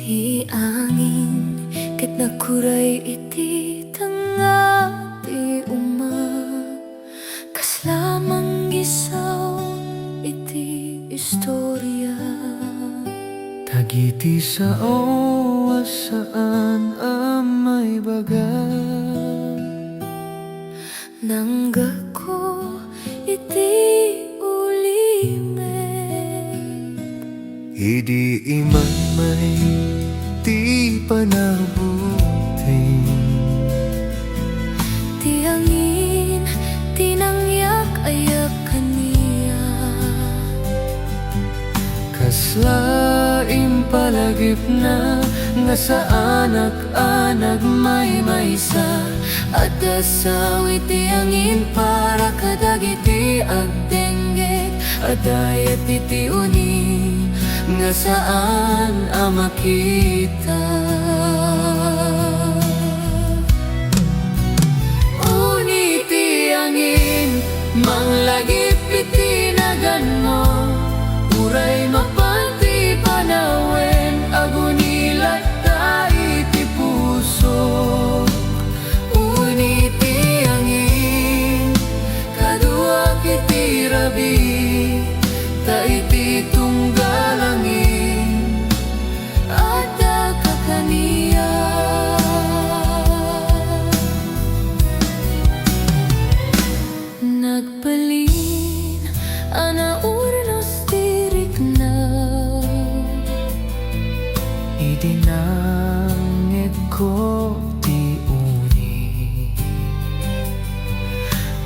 Ti angin ket nakuray iti tanga ti uma, kas lamang gisaw iti istorya. tagiti sao saan amay baga, Nangga ko iti ulimet, idi iman may ti panabuting. ti angin tinangyak-ayak kaniya, Kaslaim palagip na nga sa anak-anak may maysa at asaw iti angin para kadagiti agdenggit at ayat iti uni nga saan makita. Uni ti angin manglagip iti nagan mo uray mapanti panawen agunilat ta iti puso. Uni ti angin kadua kiti rabi ta iti tunggalangin ada kakania. Nagbalin ana urnos tirik na idinangit ko ti uni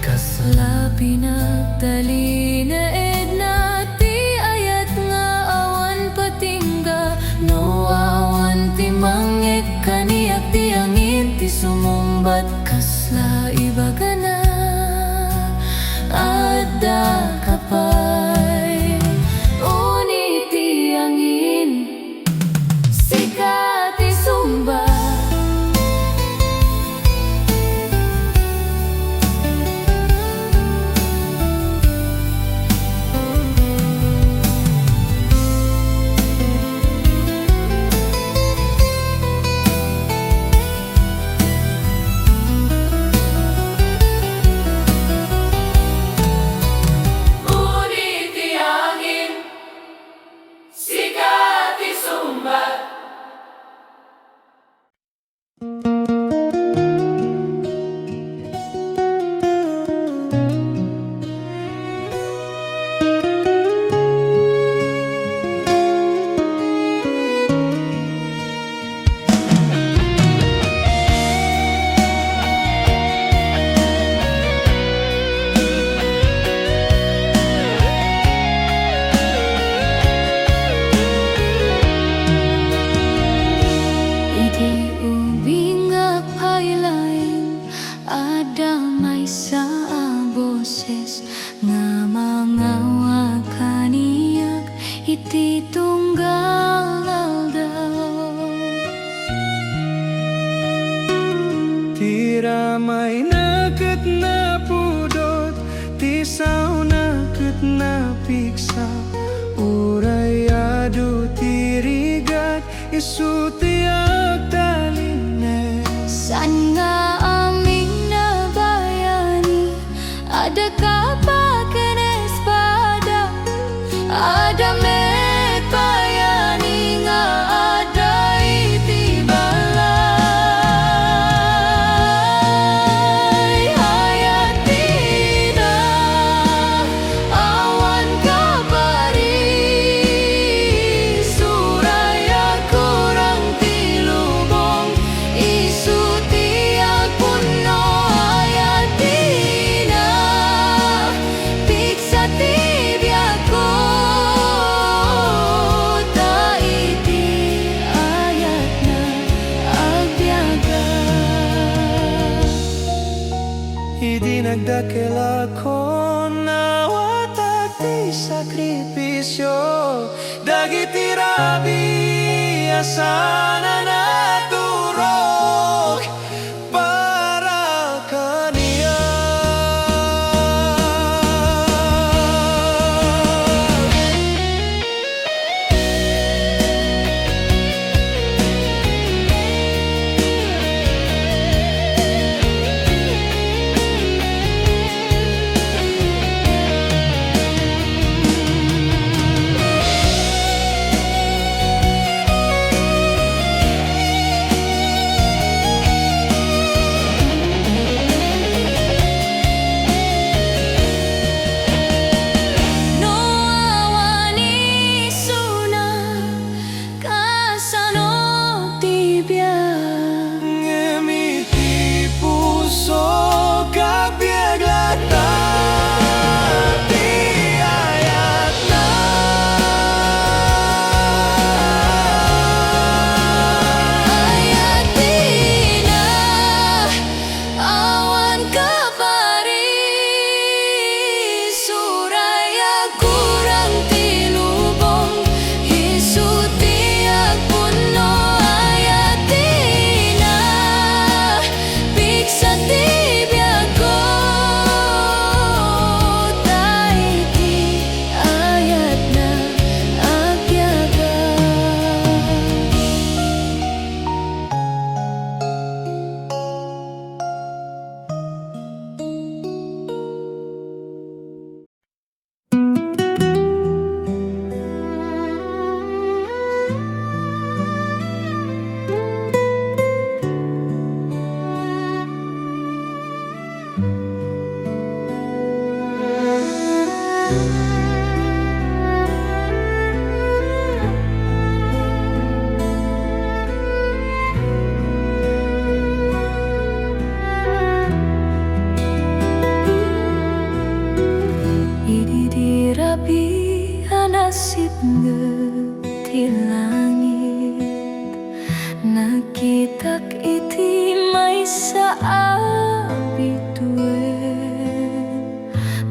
kasla pinagdali na edna ti ayat nga awan patingga no awan ti mangit kaniyak ti angin ti sumumbat kasla ibaga na ada kapay. Uni ti angin sikat ti sumba iti tunggal aldaw. Tira may nakat na pudot, tisaw nakat na piksa, urayado tirigat, isu ti agdalines. San nga aming nabayani, ada ka pa espada, ada met bayani nga ada iti balay. Hayati na awan ka bari, suraya kurang tilubong, isu ti agpuno. Hayati na piksa ti biako, ta iti ayat na agbiaga. Idinagdakil ako na watak ti sakripisyo, dagiti rabi asana naturok para kaniya. ngeti langit, nakitak iti may sa abituin,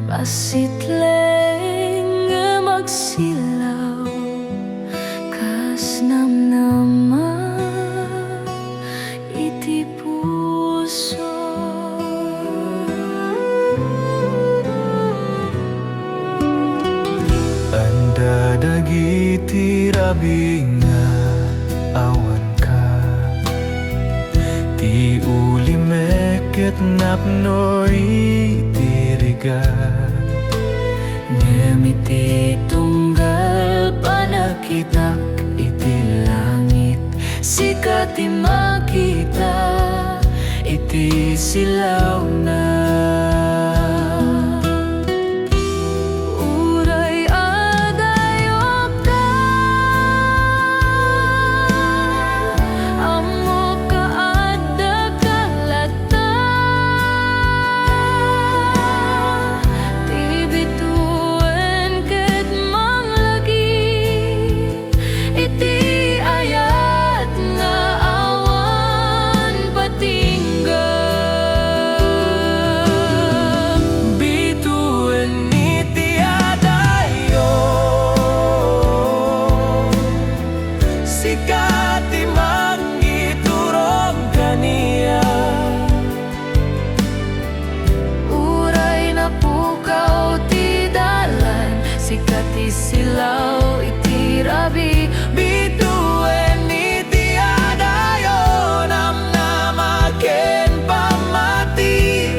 pasitleng nga magsilaw, kas namnama iti puso. Anda dagiti rabi nga awan ka, ti uli meket napno iti rigat, Ngamiti tunggal panakitak iti langit, sikati makita iti silaw na. Uray adayok ka, amo kaadda kalata, ti bituan ket manglagi, iti ayat nga awan patingga. bituin iti adayo, sikati mangiturong kaniya. Uray na pukaw ti dalan, sikati silaw iti rabi. Bituin iti adayo, namnamaken pamati,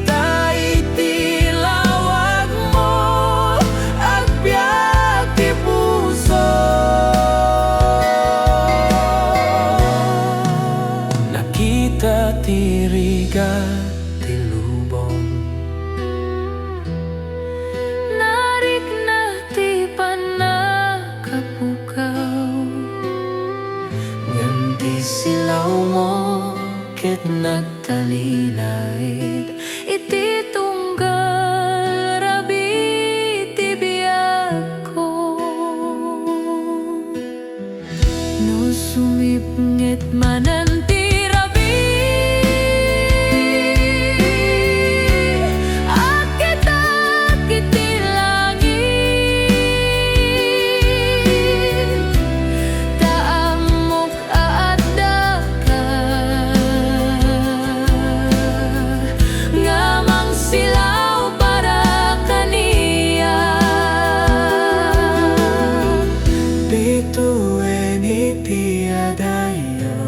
ta iti lawag mo, agbyag ti puso. Nakita ti rigat ti lubong, Narik na ti panakapukaw, ngem ti silaw mo ket nagtalilaid, iti tunggal rabi ti biag ko. No sumipnget manan ti rabi, akitak iti langit, taamok aadda ka, nga mangsilaw para kaniya. bituin iti adayo,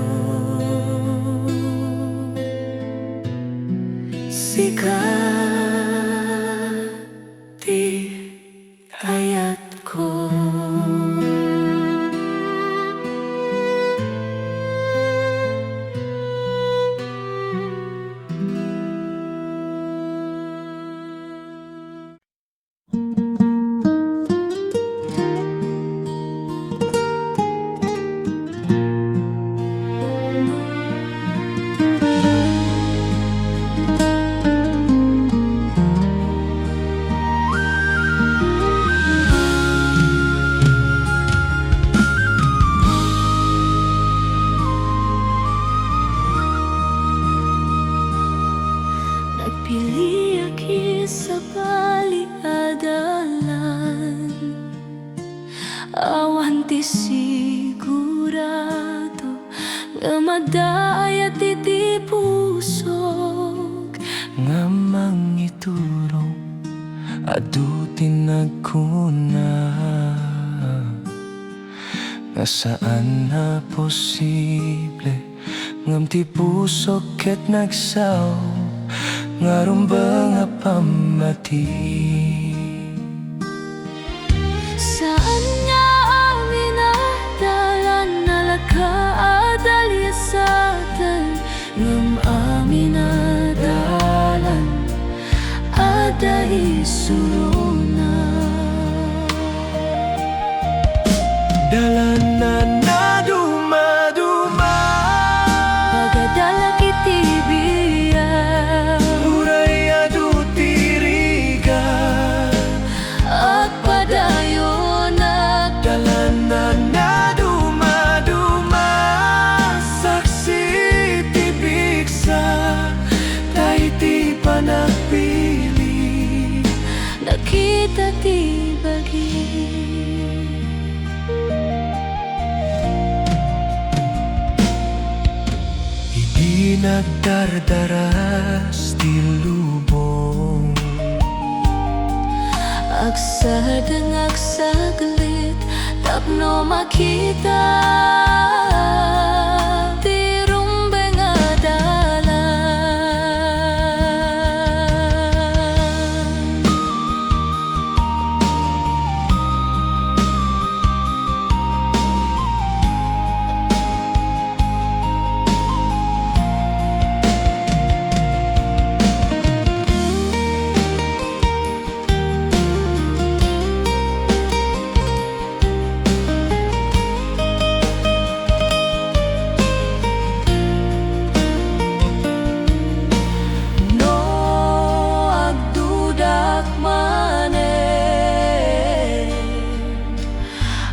sikati ayat ko. Nagpili aki sa paliadalan, awan ti sigurado nga madayat iti pusok. nga mangiturong adu tinagkuna, nga saan na posible ngam ti puso ket nagsaw, nga rumbang nga pamati. Saan nga amin adalan nalakaadaliasatan, ngam amin adalan ada isuruna. Dalanan na dumaduma, Pagadala kiti biya, uray adu tiriga, at padayon at nakita ti bagi. Hindi nagdardaras di lubong. Agsadang agsaglit tapno makita ti rumbeng adalan.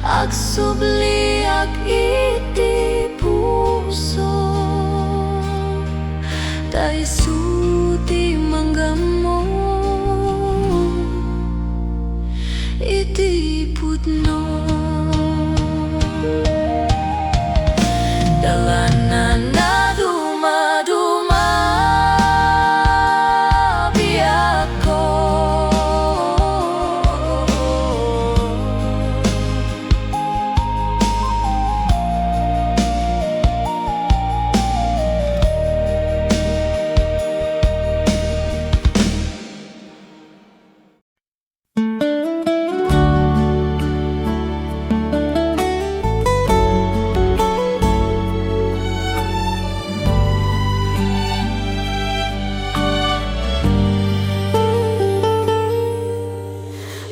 Agsubli ag iti puso, tay suti manggamo iti putno. Dalanan na dumaduma biyak ko.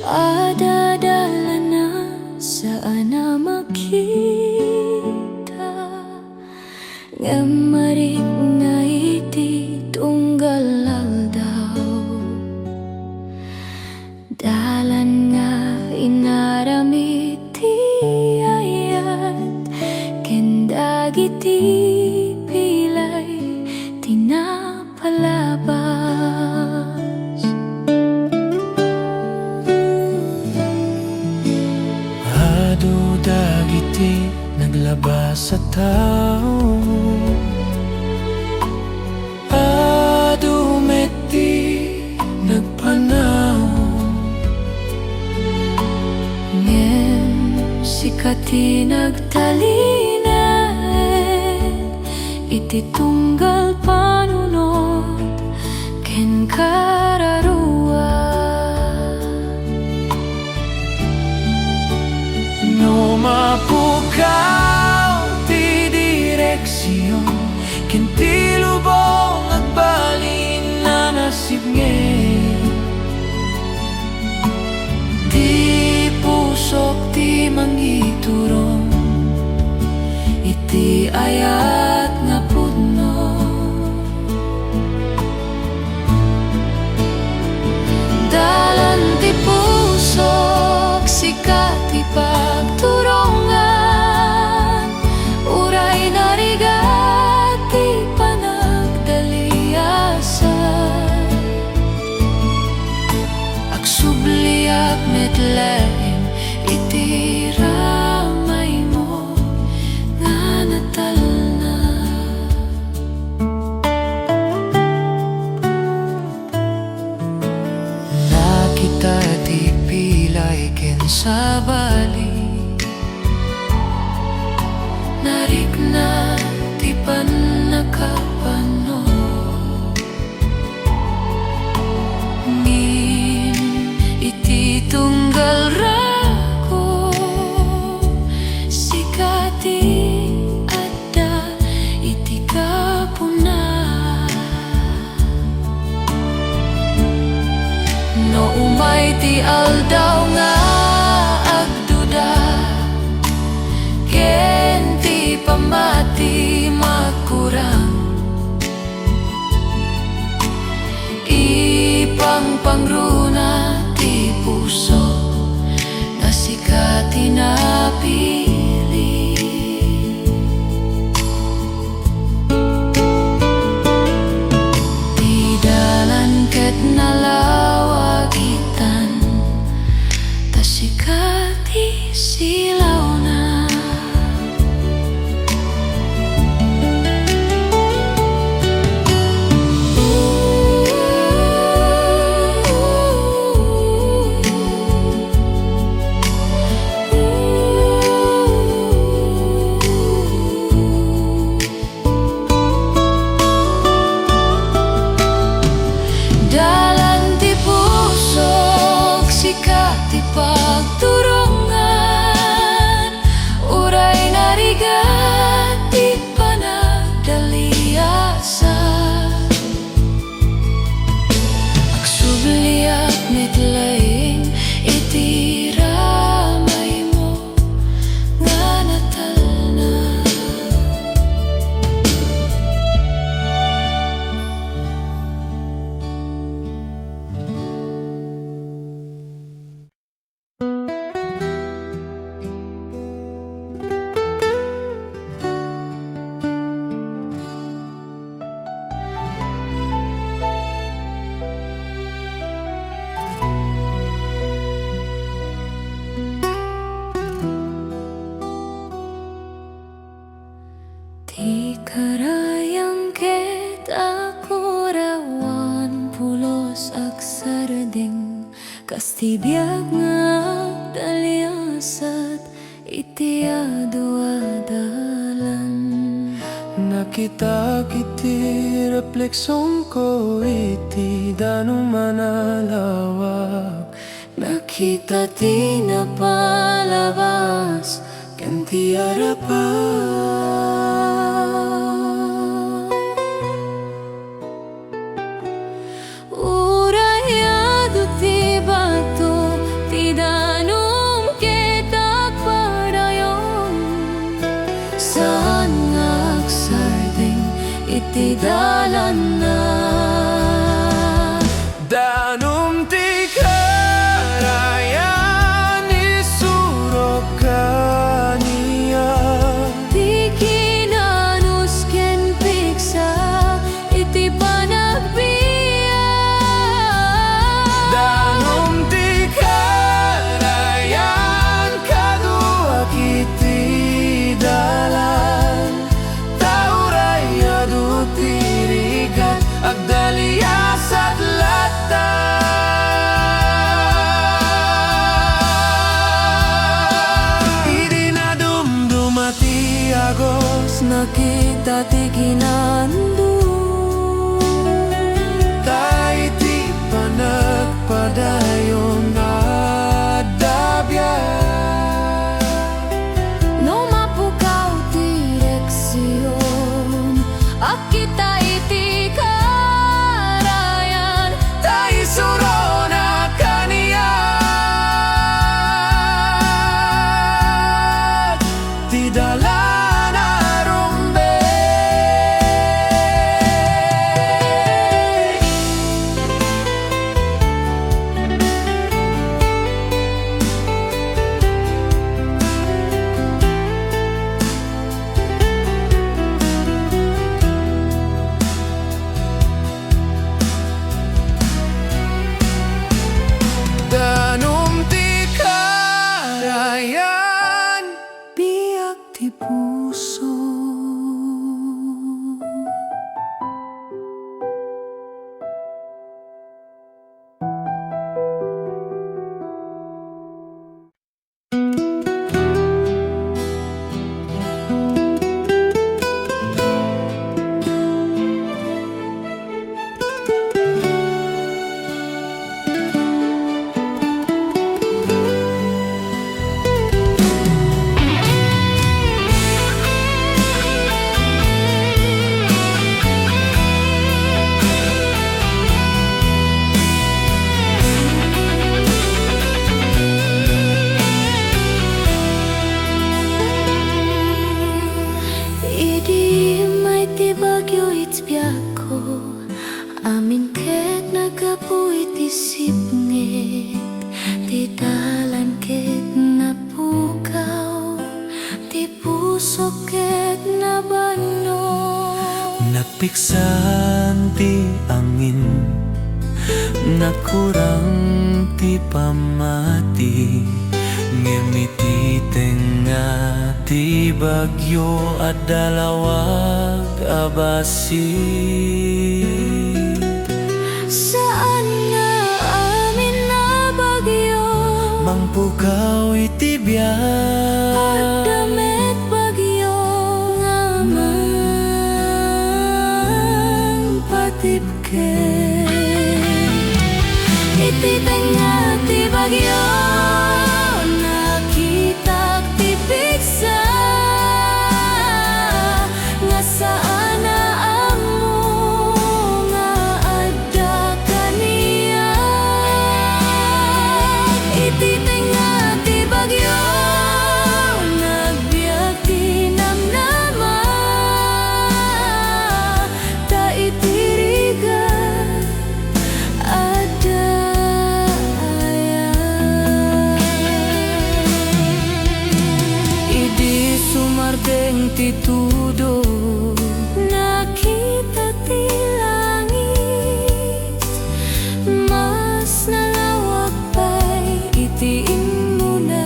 Adadala na saan na makita nga marik nga iti tunggal aldaw. Dalan nga inaramid ti ayat ken dagiti pilay tinapalabas. Adu dagiti naglabas sa tao. Adu meti nagpanaw. Ngem sikati nagtalinaed iti tunggal panunot ken kararua. No mapukaw ti direksyon, ken ti lubong agbalin na nasib ngayon. Ti pusok ti mangiturong iti ayat nga pudno. Dalan ti pusok sikat ti pagturongan, uray narigat ti panagdaliasan. Agsubli ag medlem iti ramay mo nga natalna. Nakita ti pilay ken sabali, Narik na ti panakapano. Ngin iti tunggal rako sikati adda iti kapuna. No umay ti aldaw nga agduda ken ti pamati makurang. Ipang pangruna ti puso na sikati napili. Ti dalan ket nalawagitan sardeng Kasti biag nga daliasat iti adalan. Nakita kiti refleksyon ko iti danong manalawak. Nakita ti napalabas ken ti harapan. Urayado ti bato ti danong ketak padayon. Saan nga agsardeng iti dalan na. Danom ti karayan isurok kaniya. Ti kinanus ken piksa iti panagbiag. Danom ti karayan kaduak iti dalan. Taurayado ti rigat agdaliasat lata. Idi na dumdumati agos nakita ti kinando. Tay ti panagpadayon adabyan. No mapukaw ti direksyon at kita iti karayan. Tay suro na kaniya. Ti dalan arumbe. Danom ti karayan biag ti puso. Idi may ti bagyo itbiako amin ket nagapuit isipngit ti dalan ket napukaw ti puso ket nabano. Napiksan ti angin, nakurang ti pamati. Ngimiti tenga ti bagyo at dalawag abasi. Saan nga amin na bagyo Mangpukaw iti biag. damit bagyo nga patipken iti tenga ti bagyo nakita ti piksa nga saan na amo nga adda kaniya. Iti tenga ti bagyo nagbiag ti namnama ta iti rigat adda idi sumardeng ti tudo nakita ti langit mas nalawak pa'y iti imuna.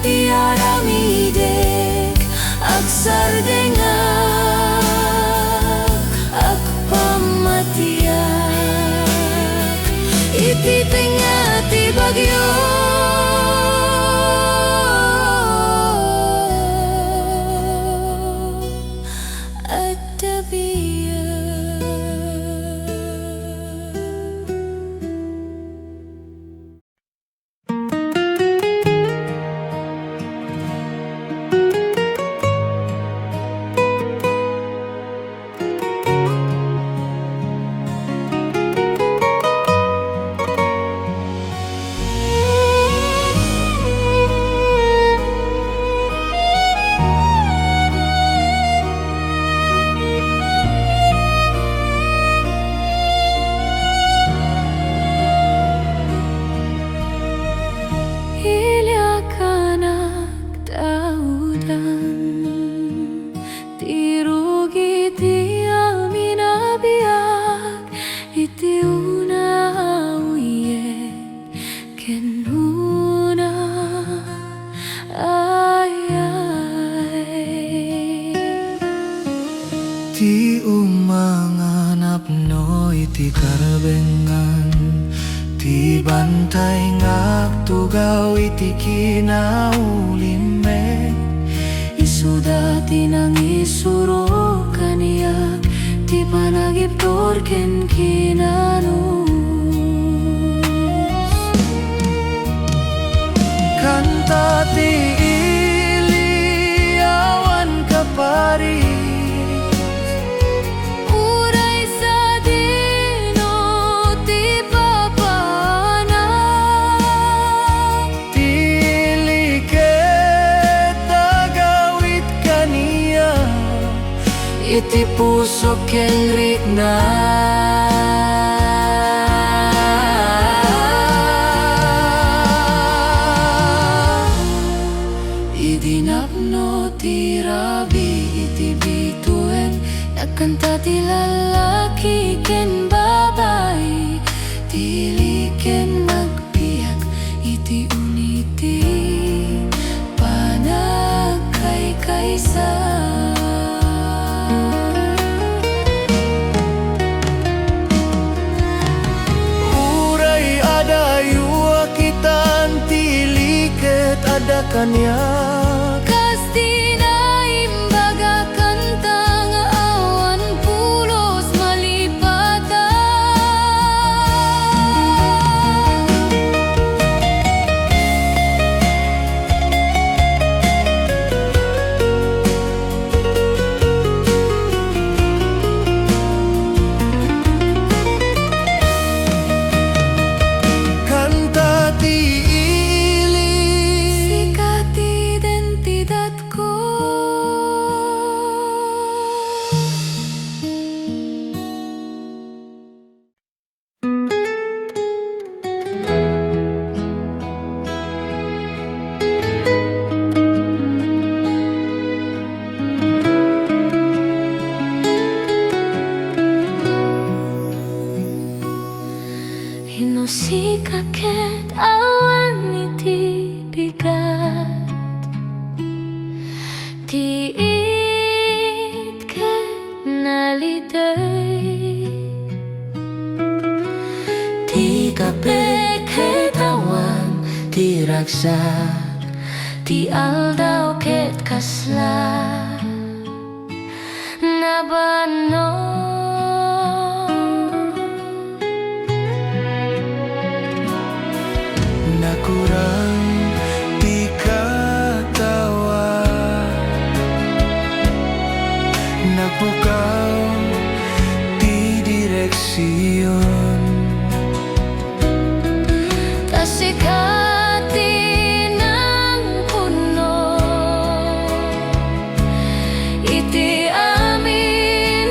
ti aramidek agsardenga agpamatiak iti tenga ti bagyo at tabiak. Ti umanganap no iti karbengan ti bantay ngagtugaw iti kinaulimek Isuda tinang isuro kaniyak ti panagiptor ken kinanus kanta ti iliawan kapari iti puso ken rikna idinapno ti rabi iti bituin nagkanta ti lalaki ken babae tili ken nagbiyak iti uniti panagkaykaysa. Ada kanya kasti na imbaga kantang awan pulos malipatan kanta ti hinusika ket awan iti bigat tiit ket nalitay ti kapek ket awan ti ragsak ti aldaw ket kasla nabano nakurang ti katawa nagpukaw ti direksyon kasikati ng puno iti amin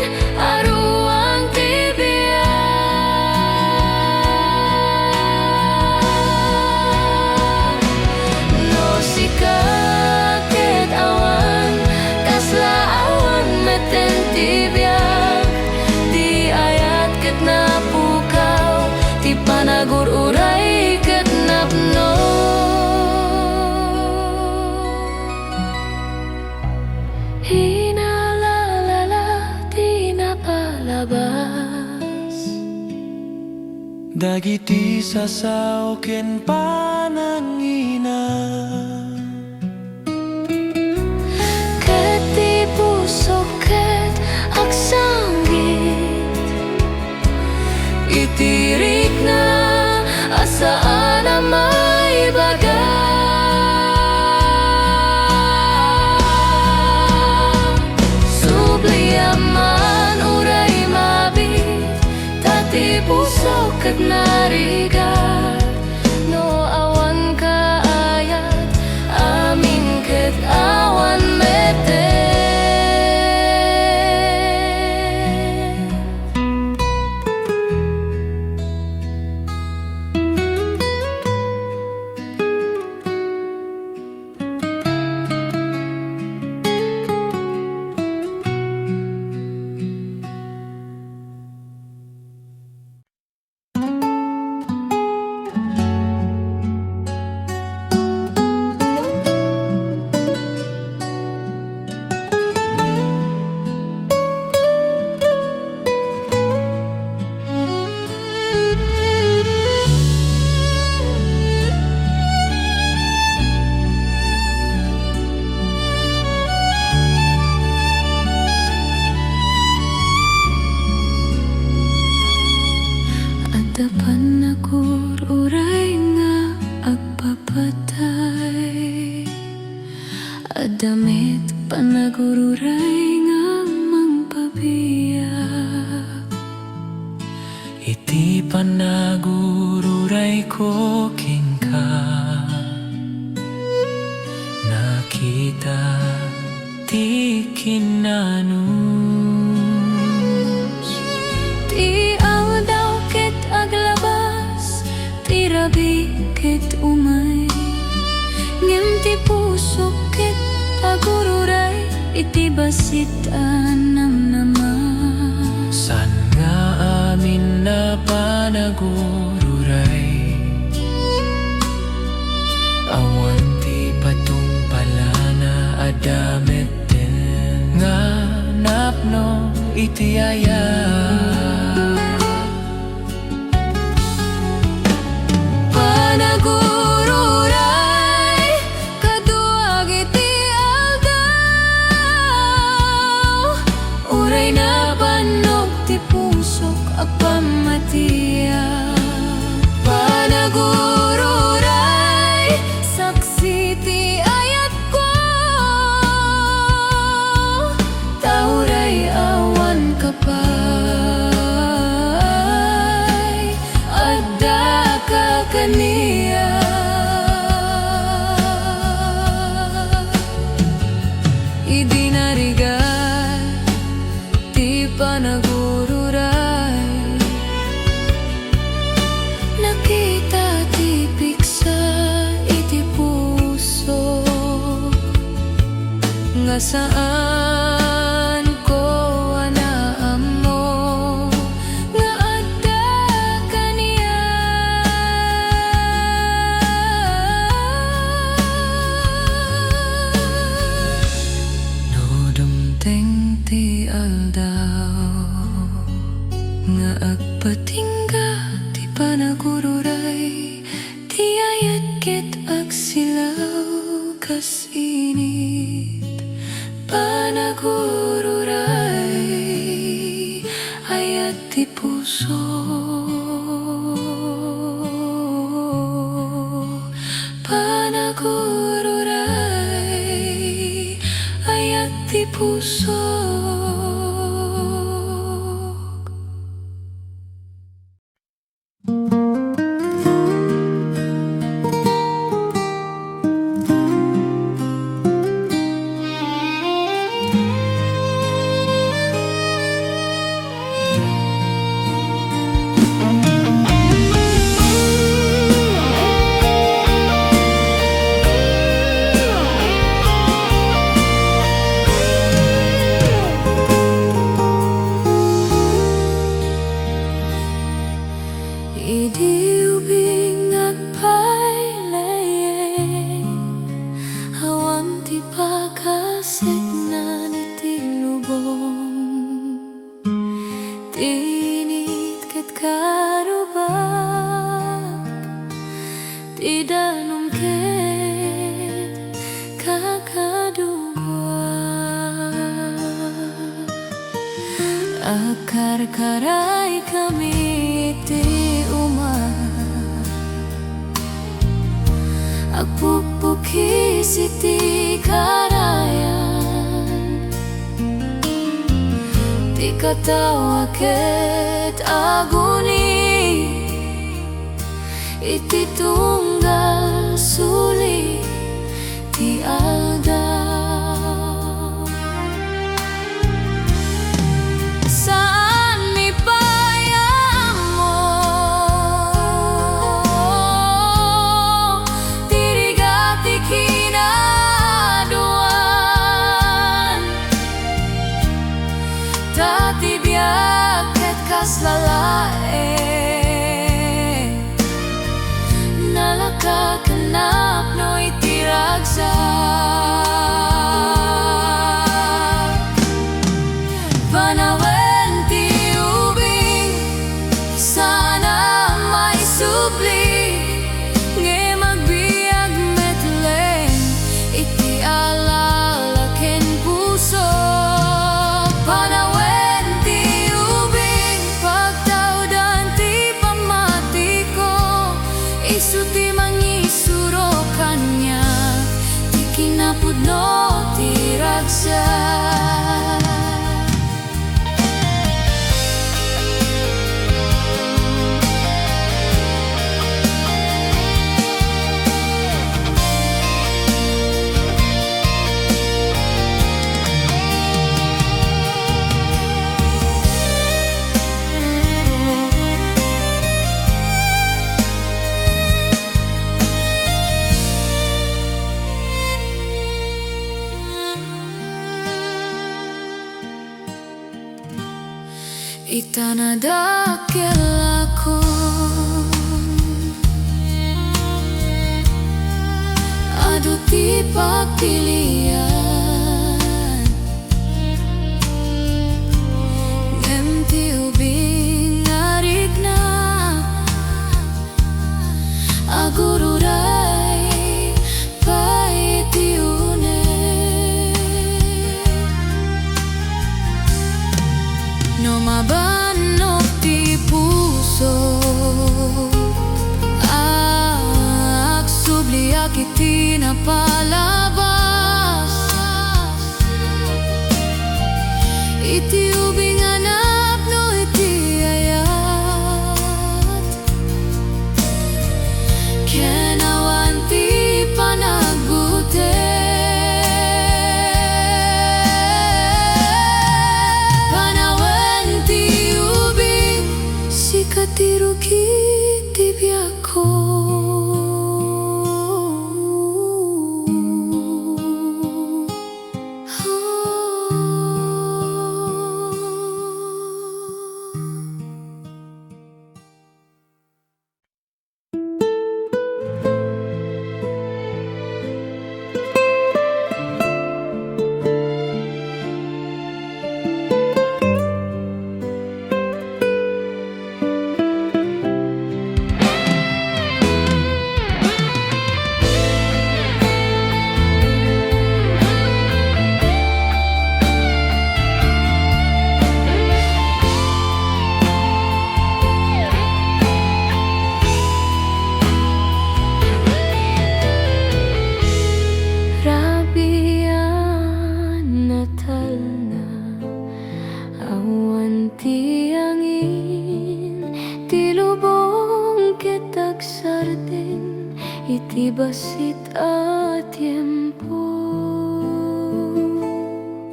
Dagiti sasaw ken panangina. Ket di puso ket agsanggit, itirik na asaan na may baga. Subliaman uray mabit, tati puso ket narigat. No awan kaayat, amin ket awan mete. Adapan nagururay nga agpapatay, adamit panagururay nga mangpabiyak. Iti panagururay ko king ka, nakita ti kinanus. Ti daw ket aglabas, ti rabi ket umay, ngem ti puso ket pagururay, iti basit namnaman. San nga amin na panagururay, awan ti patungpalana adamet din nga napno iti aya. Panagururay kaduag iti aldaw, uray na banog ti pusok agpamatiyak. Panagururay saksi ti ayat ko, tauray awan kapay, adda ka kaniya. Idi narigat ti panagururay, nakita ti piksa iti puso, nga saan ko anaam mo, nga adda kaniya. No dumteng ti aldaw, nga agpatingga ti panagururay, ti ayat ket agsilaw kas init. Panagururay ayat ti puso, panagururay ayat ti puso. karay kami iti agpupukis iti karayan, ti katawa ket aguni iti tunggal suli ti aldaw. Saan mi bayang mo tirigat ti kinaduan, tati biag ket kaslalae nalakakanap no itiragsak. Panawen ti ubing sana may subli nge magbiag metleng iti alalaken puso. Panawen ti ubing pagtawdan ti pamati ko, isu ti mangisuro kanya ti kinapudno ti ragsak. Itanadakil ako adu ti pagpilian, ngem ti ubing arigna agururay paiti une. No mabanok ti puso agsubliak iti napalabas, iti ubing anap no iti ayat, kenawan ti panagbuti. Katiruki ti biako iti basit at tiempo.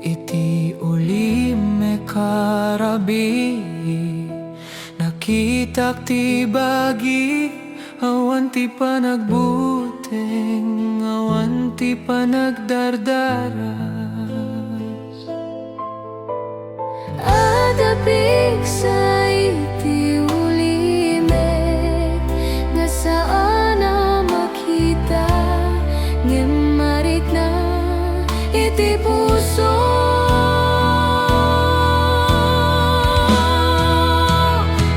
Iti ulim me karabi, nakitak ti bagi, awan ti panagbuteng, awan ti panagdardaras. Adapik sa iti ulimek, nga saan na makita, ngem marik na iti puso.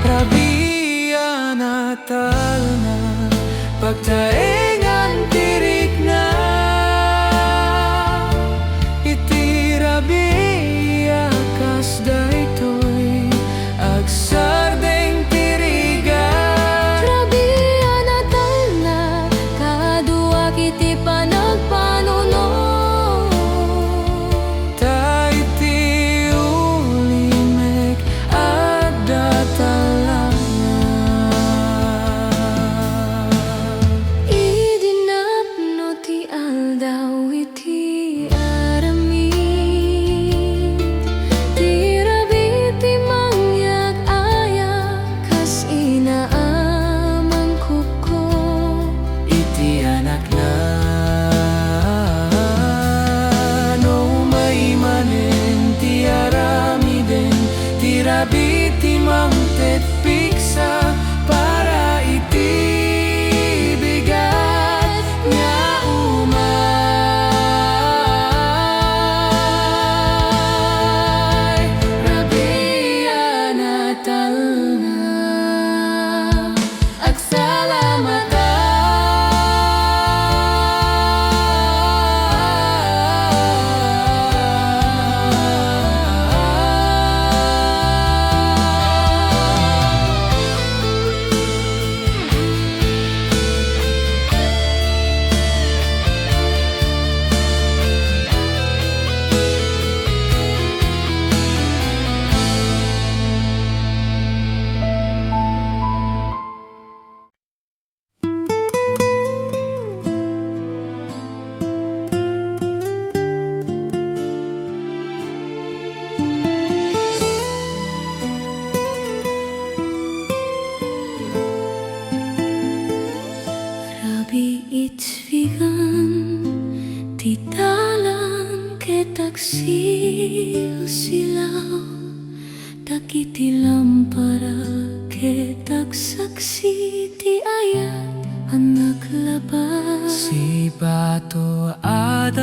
Rabia natal na, pagtaengan tirik na, iti rabia kas daytoy Ti dalan ketag silaw Dakiti lampara ketag saksi Ti ayat anak labas Si bato ada